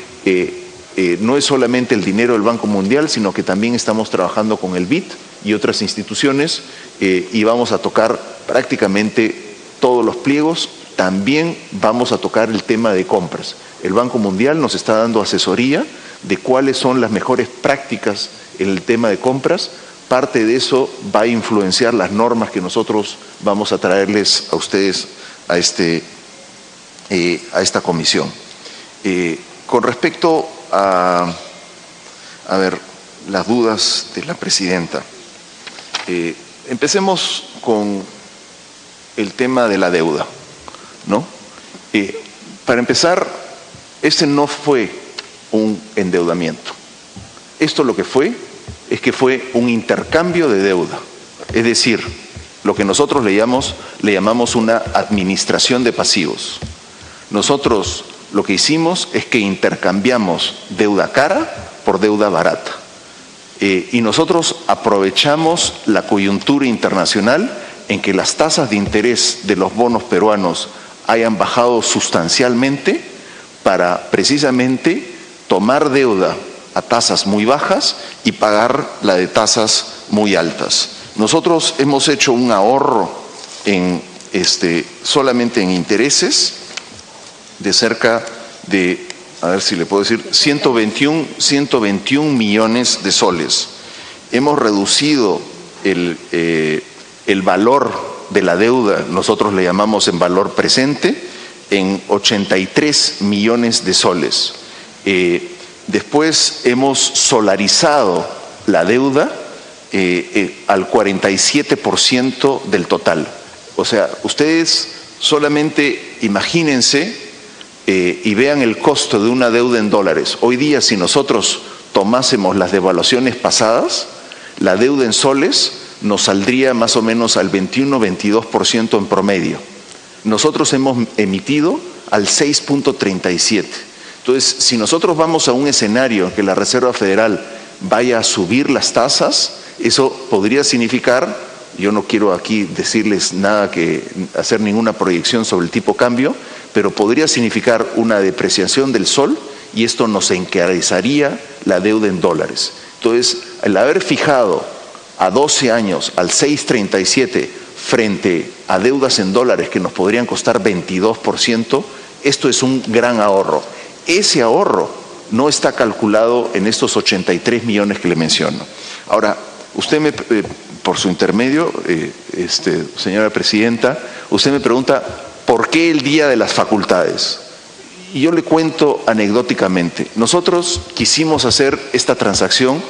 no es solamente el dinero del Banco Mundial, sino que también estamos trabajando con el BID y otras instituciones y vamos a tocar prácticamente todos los pliegos. También vamos a tocar el tema de compras. El Banco Mundial nos está dando asesoría de cuáles son las mejores prácticas en el tema de compras. Parte de eso va a influenciar las normas que nosotros vamos a traerles a ustedes a esta comisión. Con respecto a ver, las dudas de la presidenta. Empecemos con el tema de la deuda, ¿no? Para empezar, este no fue un endeudamiento. Esto lo que fue es que fue un intercambio de deuda. Es decir, lo que nosotros le llamamos una administración de pasivos. Nosotros lo que hicimos es que intercambiamos deuda cara por deuda barata. Y nosotros aprovechamos la coyuntura internacional en que las tasas de interés de los bonos peruanos hayan bajado sustancialmente para precisamente tomar deuda a tasas muy bajas y pagar la de tasas muy altas. Nosotros hemos hecho un ahorro solamente en intereses de cerca de, a ver si le puedo decir, 121 millones de soles. Hemos reducido el valor de la deuda, nosotros le llamamos en valor presente, en 83 millones de soles. Después hemos solarizado la deuda al 47% del total. O sea, ustedes solamente imagínense y vean el costo de una deuda en dólares. Hoy día, si nosotros tomásemos las devaluaciones pasadas, la deuda en soles nos saldría más o menos al 21-22% en promedio. Nosotros hemos emitido al 6.37%. Entonces, si nosotros vamos a un escenario en que la Reserva Federal vaya a subir las tasas, eso podría significar, yo no quiero aquí decirles nada, hacer ninguna proyección sobre el tipo cambio, pero podría significar una depreciación del sol y esto nos encarecería la deuda en dólares. Entonces, el haber fijado a 12 años al 6.37 frente a deudas en dólares que nos podrían costar 22%, esto es un gran ahorro. Ese ahorro no está calculado en estos 83 millones que le menciono. Ahora, usted por su intermedio, señora presidenta, usted me pregunta, ¿por qué el Día de las Facultades? Y yo le cuento anecdóticamente. Nosotros quisimos hacer esta transacción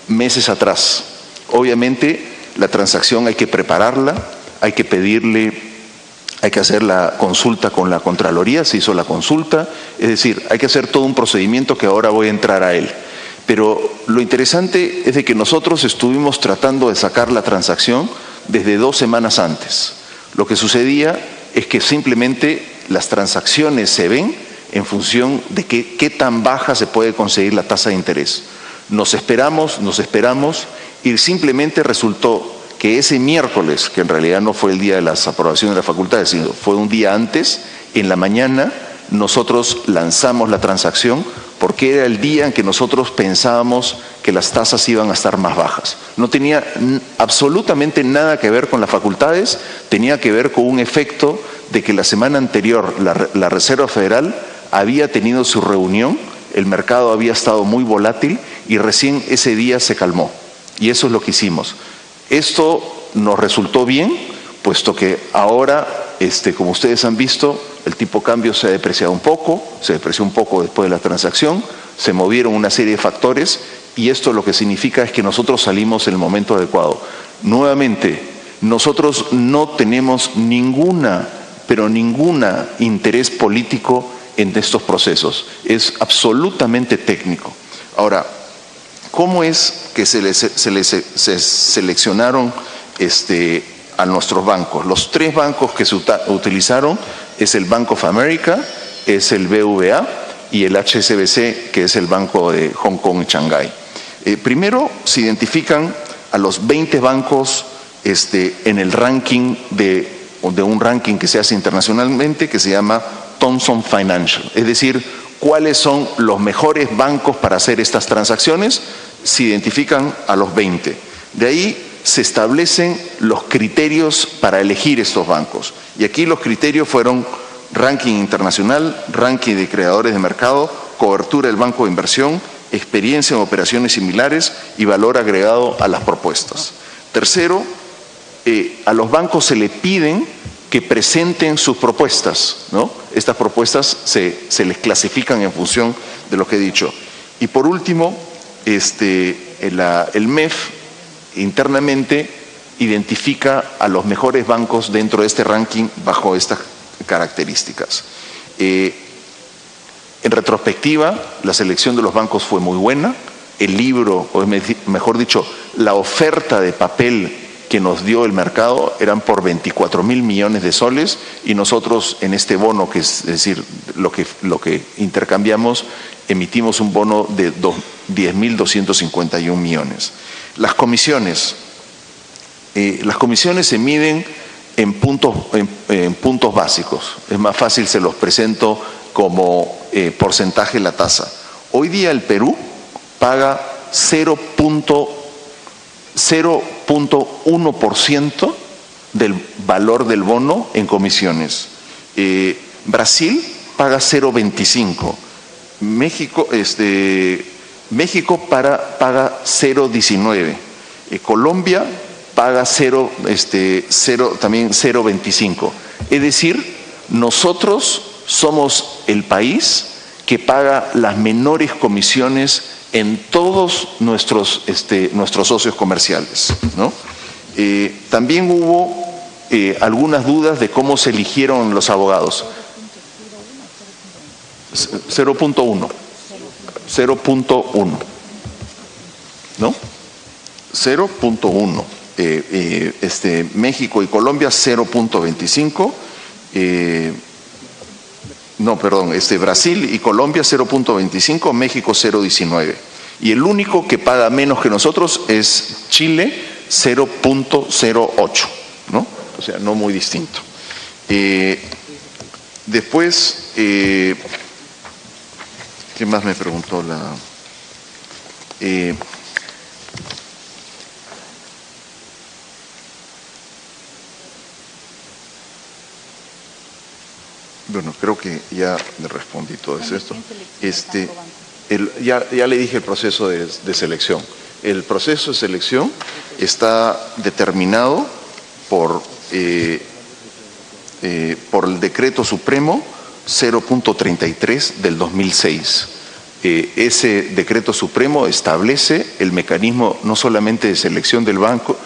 meses atrás. Obviamente, la transacción hay que prepararla, hay que pedirle, hay que hacer la consulta con la Contraloría, se hizo la consulta, es decir, hay que hacer todo un procedimiento que ahora voy a entrar a él. Pero lo interesante es de que nosotros estuvimos tratando de sacar la transacción desde 2 semanas antes. Lo que sucedía es que simplemente las transacciones se ven en función de qué tan baja se puede conseguir la tasa de interés. Nos esperamos y simplemente resultó que ese miércoles, que en realidad no fue el día de las aprobaciones de las facultades, sino fue un día antes, en la mañana nosotros lanzamos la transacción porque era el día en que nosotros pensábamos que las tasas iban a estar más bajas. No tenía absolutamente nada que ver con las facultades, tenía que ver con un efecto de que la semana anterior la Reserva Federal había tenido su reunión, el mercado había estado muy volátil y recién ese día se calmó. Y eso es lo que hicimos. Esto nos resultó bien, puesto que ahora, como ustedes han visto, el tipo de cambio se ha depreciado un poco, se depreció un poco después de la transacción, se movieron una serie de factores y esto lo que significa es que nosotros salimos en el momento adecuado. Nuevamente, nosotros no tenemos ninguna interés político en estos procesos, es absolutamente técnico. Ahora, ¿cómo es que se seleccionaron a nuestros bancos? Los tres bancos que se utilizaron es el Bank of America, es el BVA y el HSBC, que es el Banco de Hong Kong y Shanghái. Primero se identifican a los 20 bancos en el ranking de un ranking que se hace internacionalmente que se llama Thomson Financial, es decir, cuáles son los mejores bancos para hacer estas transacciones, se identifican a los 20. De ahí se establecen los criterios para elegir estos bancos. Y aquí los criterios fueron ranking internacional, ranking de creadores de mercado, cobertura del banco de inversión, experiencia en operaciones similares y valor agregado a las propuestas. Tercero, a los bancos se le piden que presenten sus propuestas, ¿no? Estas propuestas se les clasifican en función de lo que he dicho. Y por último, el MEF internamente identifica a los mejores bancos dentro de este ranking bajo estas características. En retrospectiva, la selección de los bancos fue muy buena. El libro, o mejor dicho, la oferta de papel que nos dio el mercado eran por 24.000 millones de soles y nosotros en este bono, que es decir, lo que intercambiamos, emitimos un bono de 10.251 millones. Las comisiones se miden en puntos básicos. Es más fácil, se los presento como porcentaje de la tasa. Hoy día el Perú paga 0.1% del valor del bono en comisiones. Brasil paga 0.25%. México paga 0.19%. Colombia paga también 0.25%. Es decir, nosotros somos el país que paga las menores comisiones en todos nuestros socios comerciales, ¿no? También hubo algunas dudas de cómo se eligieron los abogados. 0.1, ¿no? 0.1. México y Colombia 0.25. No, perdón, Brasil y Colombia 0.25, México 0.19. Y el único que paga menos que nosotros es Chile, 0.08, ¿no? O sea, no muy distinto. Después, ¿qué más me preguntó la...? Bueno, creo que ya le respondí todo esto. Ya le dije el proceso de selección. El proceso de selección está determinado por el Decreto Supremo 0.33 del 2006. Ese Decreto Supremo establece el mecanismo no solamente de selección del banco,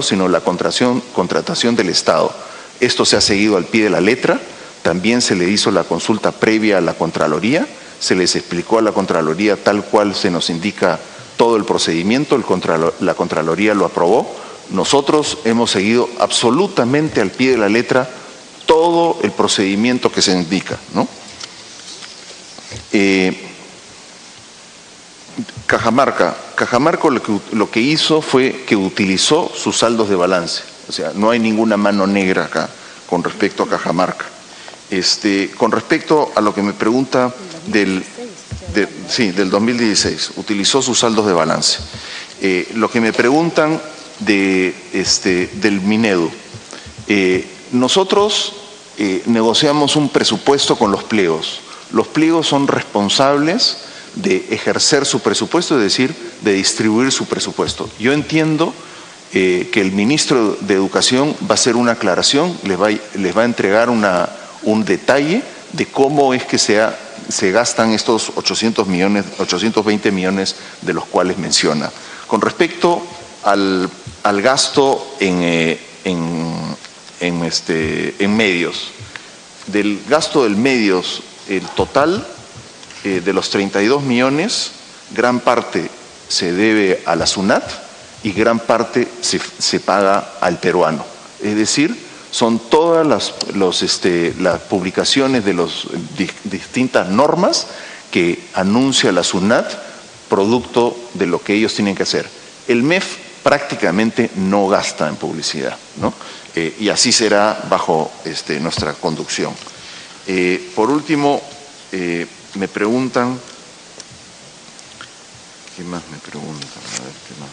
sino la contratación del Estado. Esto se ha seguido al pie de la letra. También se le hizo la consulta previa a la Contraloría, se les explicó a la Contraloría tal cual se nos indica todo el procedimiento, la Contraloría lo aprobó. Nosotros hemos seguido absolutamente al pie de la letra todo el procedimiento que se indica, ¿no? Cajamarca lo que hizo fue que utilizó sus saldos de balance, o sea, no hay ninguna mano negra acá con respecto a Cajamarca. Con respecto a lo que me pregunta del 2016, utilizó sus saldos de balance. Lo que me preguntan del Minedu. Nosotros negociamos un presupuesto con los pliegos. Los pliegos son responsables de ejercer su presupuesto, es decir, de distribuir su presupuesto. Yo entiendo que el ministro de Educación va a hacer una aclaración, les va a entregar un detalle de cómo es que se gastan estos 820 millones de los cuales menciona. Con respecto al gasto en medios, del gasto del medios, el total de los 32 millones, gran parte se debe a la SUNAT y gran parte se paga al peruano. Es decir, son todas las publicaciones de las distintas normas que anuncia la SUNAT, producto de lo que ellos tienen que hacer. El MEF prácticamente no gasta en publicidad, ¿no? Y así será bajo nuestra conducción. Por último, me preguntan, ¿qué más me preguntan? A ver, ¿qué más?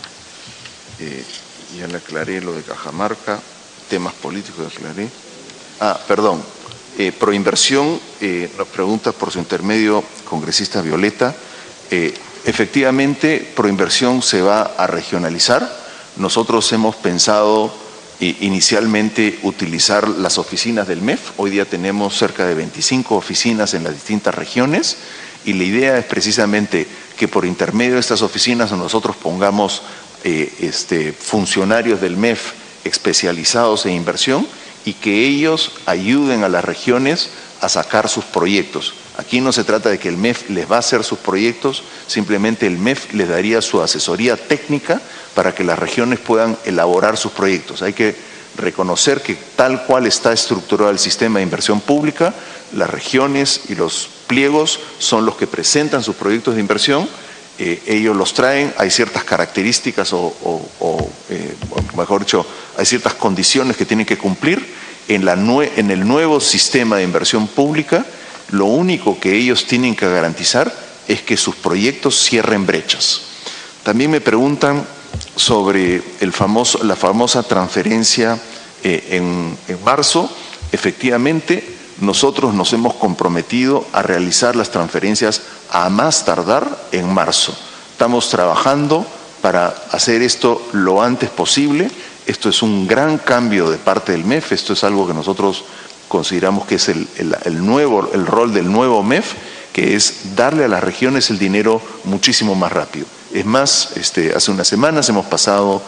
Ya le aclaré lo de Cajamarca, temas políticos aclaré. Perdón, Proinversión, nos pregunta por su intermedio, congresista Violeta. Efectivamente, Proinversión se va a regionalizar. Nosotros hemos pensado inicialmente utilizar las oficinas del MEF. Hoy día tenemos cerca de 25 oficinas en las distintas regiones y la idea es precisamente que por intermedio de estas oficinas nosotros pongamos funcionarios del MEF especializados en inversión y que ellos ayuden a las regiones a sacar sus proyectos. Aquí no se trata de que el MEF les va a hacer sus proyectos, simplemente el MEF les daría su asesoría técnica para que las regiones puedan elaborar sus proyectos. Hay que reconocer que tal cual está estructurado el sistema de inversión pública, las regiones y los pliegos son los que presentan sus proyectos de inversión, ellos los traen, hay ciertas características mejor dicho, hay ciertas condiciones que tienen que cumplir. En el nuevo sistema de inversión pública, lo único que ellos tienen que garantizar es que sus proyectos cierren brechas. También me preguntan sobre la famosa transferencia en marzo. Efectivamente, nosotros nos hemos comprometido a realizar las transferencias a más tardar en marzo. Estamos trabajando para hacer esto lo antes posible. Esto es un gran cambio de parte del MEF, esto es algo que nosotros consideramos que es el rol del nuevo MEF, que es darle a las regiones el dinero muchísimo más rápido. Es más, hace unas semanas hemos pasado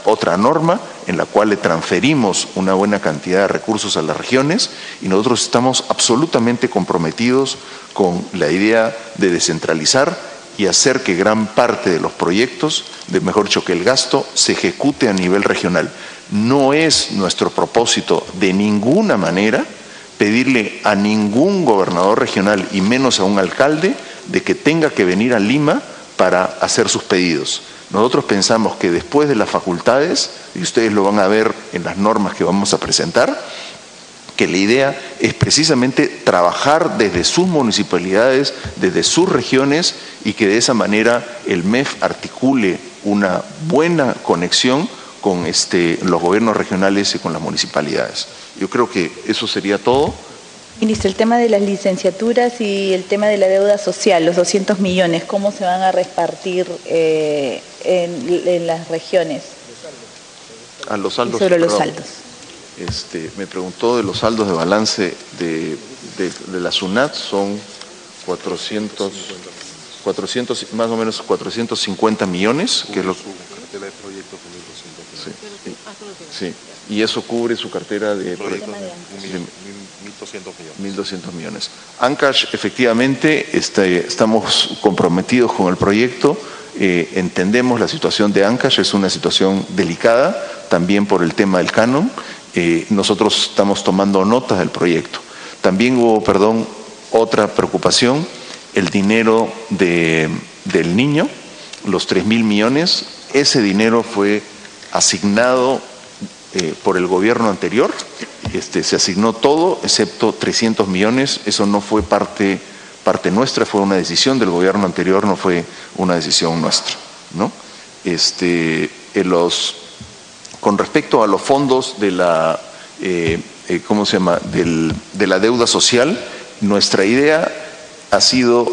otra norma en la cual le transferimos una buena cantidad de recursos a las regiones y nosotros estamos absolutamente comprometidos con la idea de descentralizar y hacer que gran parte de los proyectos, mejor dicho, que el gasto se ejecute a nivel regional. No es nuestro propósito de ninguna manera pedirle a ningún gobernador regional y menos a un alcalde de que tenga que venir a Lima para hacer sus pedidos. Nosotros pensamos que después de las facultades, y ustedes lo van a ver en las normas que vamos a presentar, que la idea es precisamente trabajar desde sus municipalidades, desde sus regiones y que de esa manera el MEF articule una buena conexión con los gobiernos regionales y con las municipalidades. Yo creo que eso sería todo. Ministro, el tema de las licenciaturas y el tema de la deuda social, los 200 millones, ¿cómo se van a repartir en las regiones? A los saldos. Sobre los saldos. Me preguntó de los saldos de balance de la SUNAT, son 400, más o menos 450 millones, que es lo que... Sí, y eso cubre su cartera de 1.200 millones. Ancash, efectivamente, estamos comprometidos con el proyecto, entendemos la situación de Ancash, es una situación delicada, también por el tema del canon. Nosotros estamos tomando notas del proyecto. También hubo, otra preocupación, el dinero del niño, los 3.000 millones, ese dinero fue asignado por el gobierno anterior se asignó todo, excepto 300 millones. Eso no fue parte nuestra, fue una decisión del gobierno anterior, no fue una decisión nuestra, ¿no? Con respecto a los fondos de la, ¿cómo se llama?, de la deuda social, nuestra idea ha sido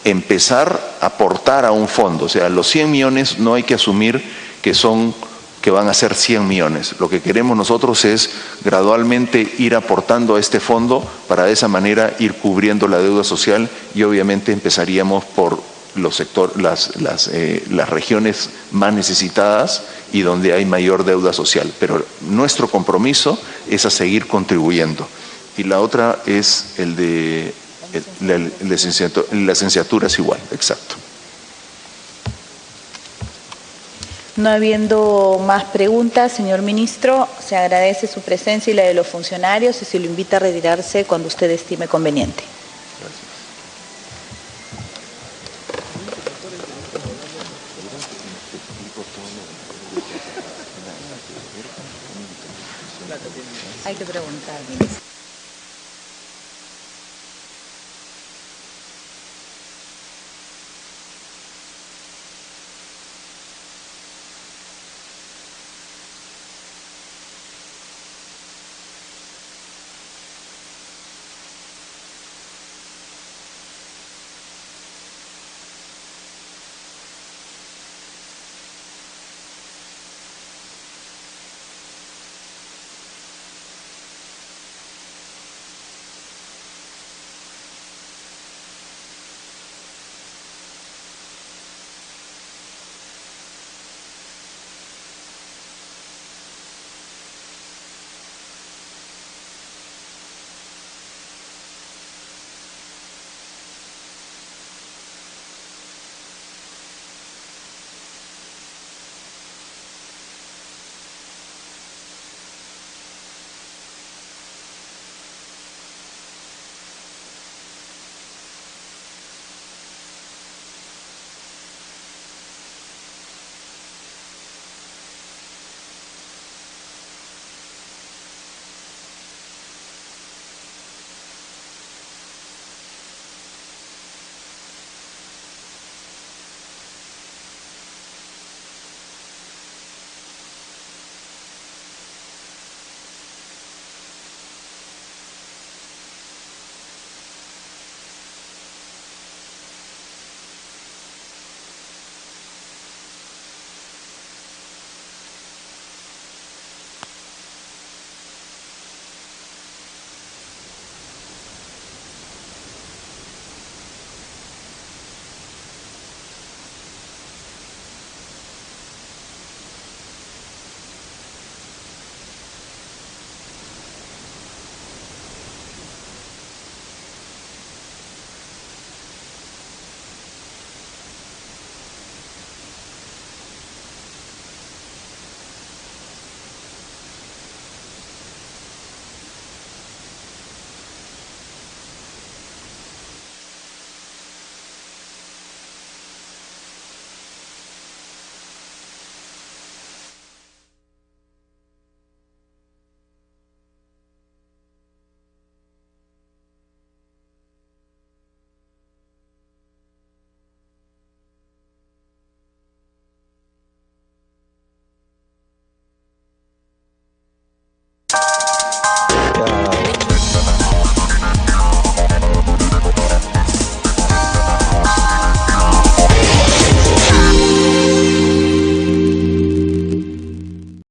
empezar a aportar a un fondo. O sea, los 100 millones no hay que asumir que van a ser 100 millones. Lo que queremos nosotros es gradualmente ir aportando a este fondo para de esa manera ir cubriendo la deuda social, y obviamente empezaríamos por los sectores, las regiones más necesitadas y donde hay mayor deuda social. Pero nuestro compromiso es a seguir contribuyendo. Y la otra es el de la licenciatura es igual, exacto. No habiendo más preguntas, señor ministro, se agradece su presencia y la de los funcionarios y se lo invita a retirarse cuando usted estime conveniente. Hay que preguntar, ministro.